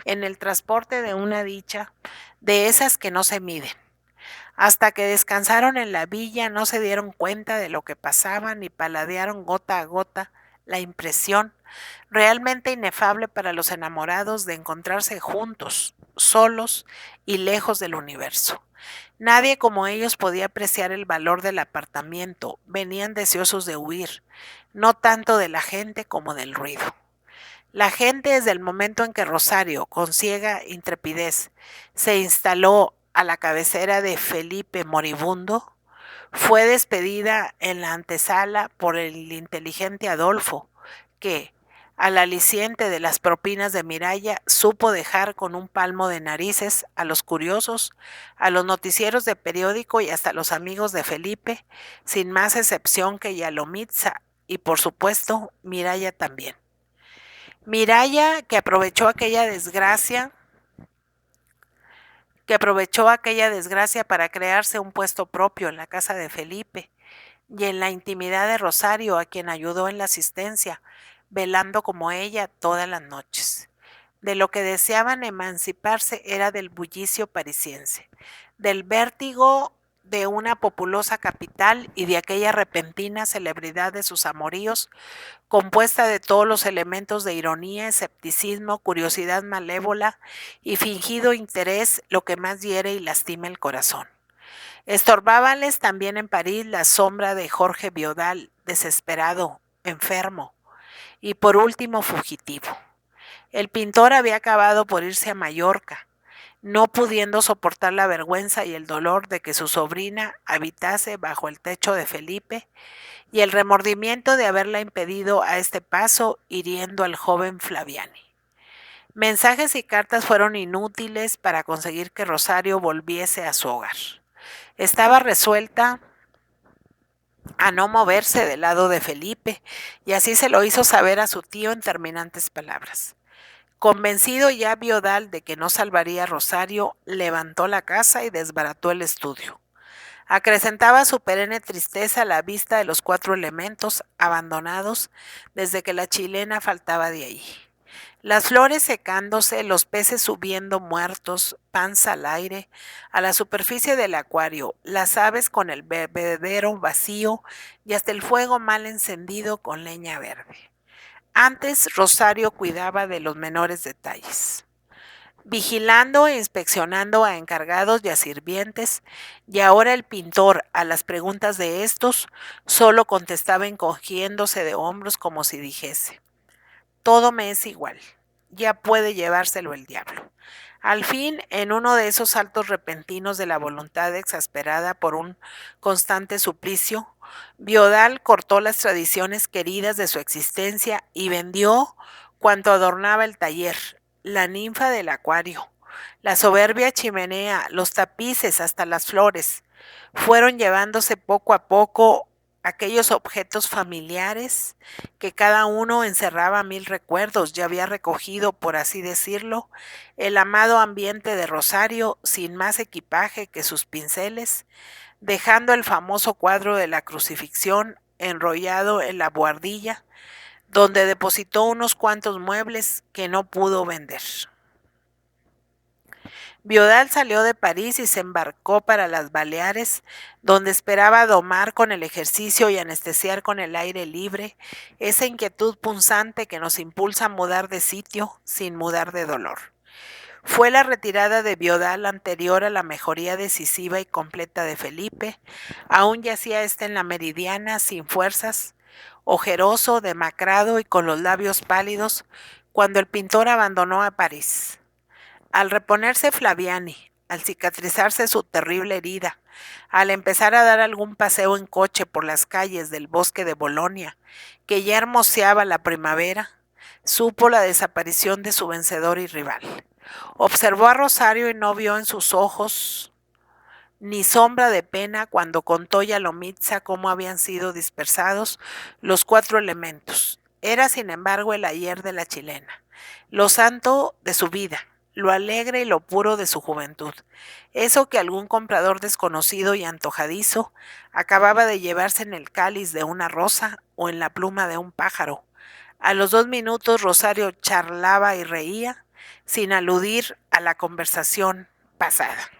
en el transporte de una dicha, de esas que no se miden. Hasta que descansaron en la villa no se dieron cuenta de lo que pasaba ni paladearon gota a gota la impresión, realmente inefable para los enamorados, de encontrarse juntos, solos y lejos del universo. Nadie como ellos podía apreciar el valor del apartamiento, venían deseosos de huir, no tanto de la gente como del ruido. La gente, desde el momento en que Rosario, con ciega intrepidez, se instaló a la cabecera de Felipe moribundo, fue despedida en la antesala por el inteligente Adolfo, que, al aliciente de las propinas de Miralla, supo dejar con un palmo de narices a los curiosos, a los noticieros de periódico y hasta a los amigos de Felipe, sin más excepción que Yalomitza y, por supuesto, Miralla también. Miralla, que aprovechó aquella desgracia para crearse un puesto propio en la casa de Felipe y en la intimidad de Rosario, a quien ayudó en la asistencia, velando como ella todas las noches. De lo que deseaban emanciparse era del bullicio parisiense, del vértigo de una populosa capital y de aquella repentina celebridad de sus amoríos, compuesta de todos los elementos de ironía, escepticismo, curiosidad malévola y fingido interés, lo que más hiere y lastima el corazón. Estorbábales también en París la sombra de Jorge Biodal, desesperado, enfermo y por último fugitivo. El pintor había acabado por irse a Mallorca, no pudiendo soportar la vergüenza y el dolor de que su sobrina habitase bajo el techo de Felipe y el remordimiento de haberla impedido a este paso, hiriendo al joven Flaviani. Mensajes y cartas fueron inútiles para conseguir que Rosario volviese a su hogar. Estaba resuelta a no moverse del lado de Felipe, y así se lo hizo saber a su tío en terminantes palabras. Convencido ya Biodal de que no salvaría a Rosario, levantó la casa y desbarató el estudio. Acrecentaba su perenne tristeza la vista de los 4 elementos abandonados desde que la chilena faltaba de allí. Las flores secándose, los peces subiendo muertos, panza al aire, a la superficie del acuario, las aves con el bebedero vacío y hasta el fuego mal encendido con leña verde. Antes Rosario cuidaba de los menores detalles, vigilando e inspeccionando a encargados y a sirvientes, y ahora el pintor, a las preguntas de estos, solo contestaba encogiéndose de hombros como si dijese: todo me es igual, ya puede llevárselo el diablo. Al fin, en uno de esos saltos repentinos de la voluntad exasperada por un constante suplicio, Biodal cortó las tradiciones queridas de su existencia y vendió cuanto adornaba el taller: la ninfa del acuario, la soberbia chimenea, los tapices, hasta las flores. Fueron llevándose poco a poco aquellos objetos familiares que cada uno encerraba 1000 recuerdos. Ya había recogido, por así decirlo, el amado ambiente de Rosario sin más equipaje que sus pinceles, dejando el famoso cuadro de la crucifixión enrollado en la buhardilla, donde depositó unos cuantos muebles que no pudo vender. Biodal salió de París y se embarcó para las Baleares, donde esperaba domar con el ejercicio y anestesiar con el aire libre esa inquietud punzante que nos impulsa a mudar de sitio sin mudar de dolor. Fue la retirada de Biodal anterior a la mejoría decisiva y completa de Felipe. Aún yacía en la Meridiana, sin fuerzas, ojeroso, demacrado y con los labios pálidos, cuando el pintor abandonó a París. Al reponerse Flaviani, al cicatrizarse su terrible herida, al empezar a dar algún paseo en coche por las calles del bosque de Bolonia, que ya hermoseaba la primavera, supo la desaparición de su vencedor y rival. Observó a Rosario y no vio en sus ojos ni sombra de pena cuando contó Yalomitza cómo habían sido dispersados los 4 elementos. Era, sin embargo, el ayer de la chilena, lo santo de su vida, lo alegre y lo puro de su juventud, eso que algún comprador desconocido y antojadizo acababa de llevarse en el cáliz de una rosa o en la pluma de un pájaro. A los 2 minutos Rosario charlaba y reía, sin aludir a la conversación pasada.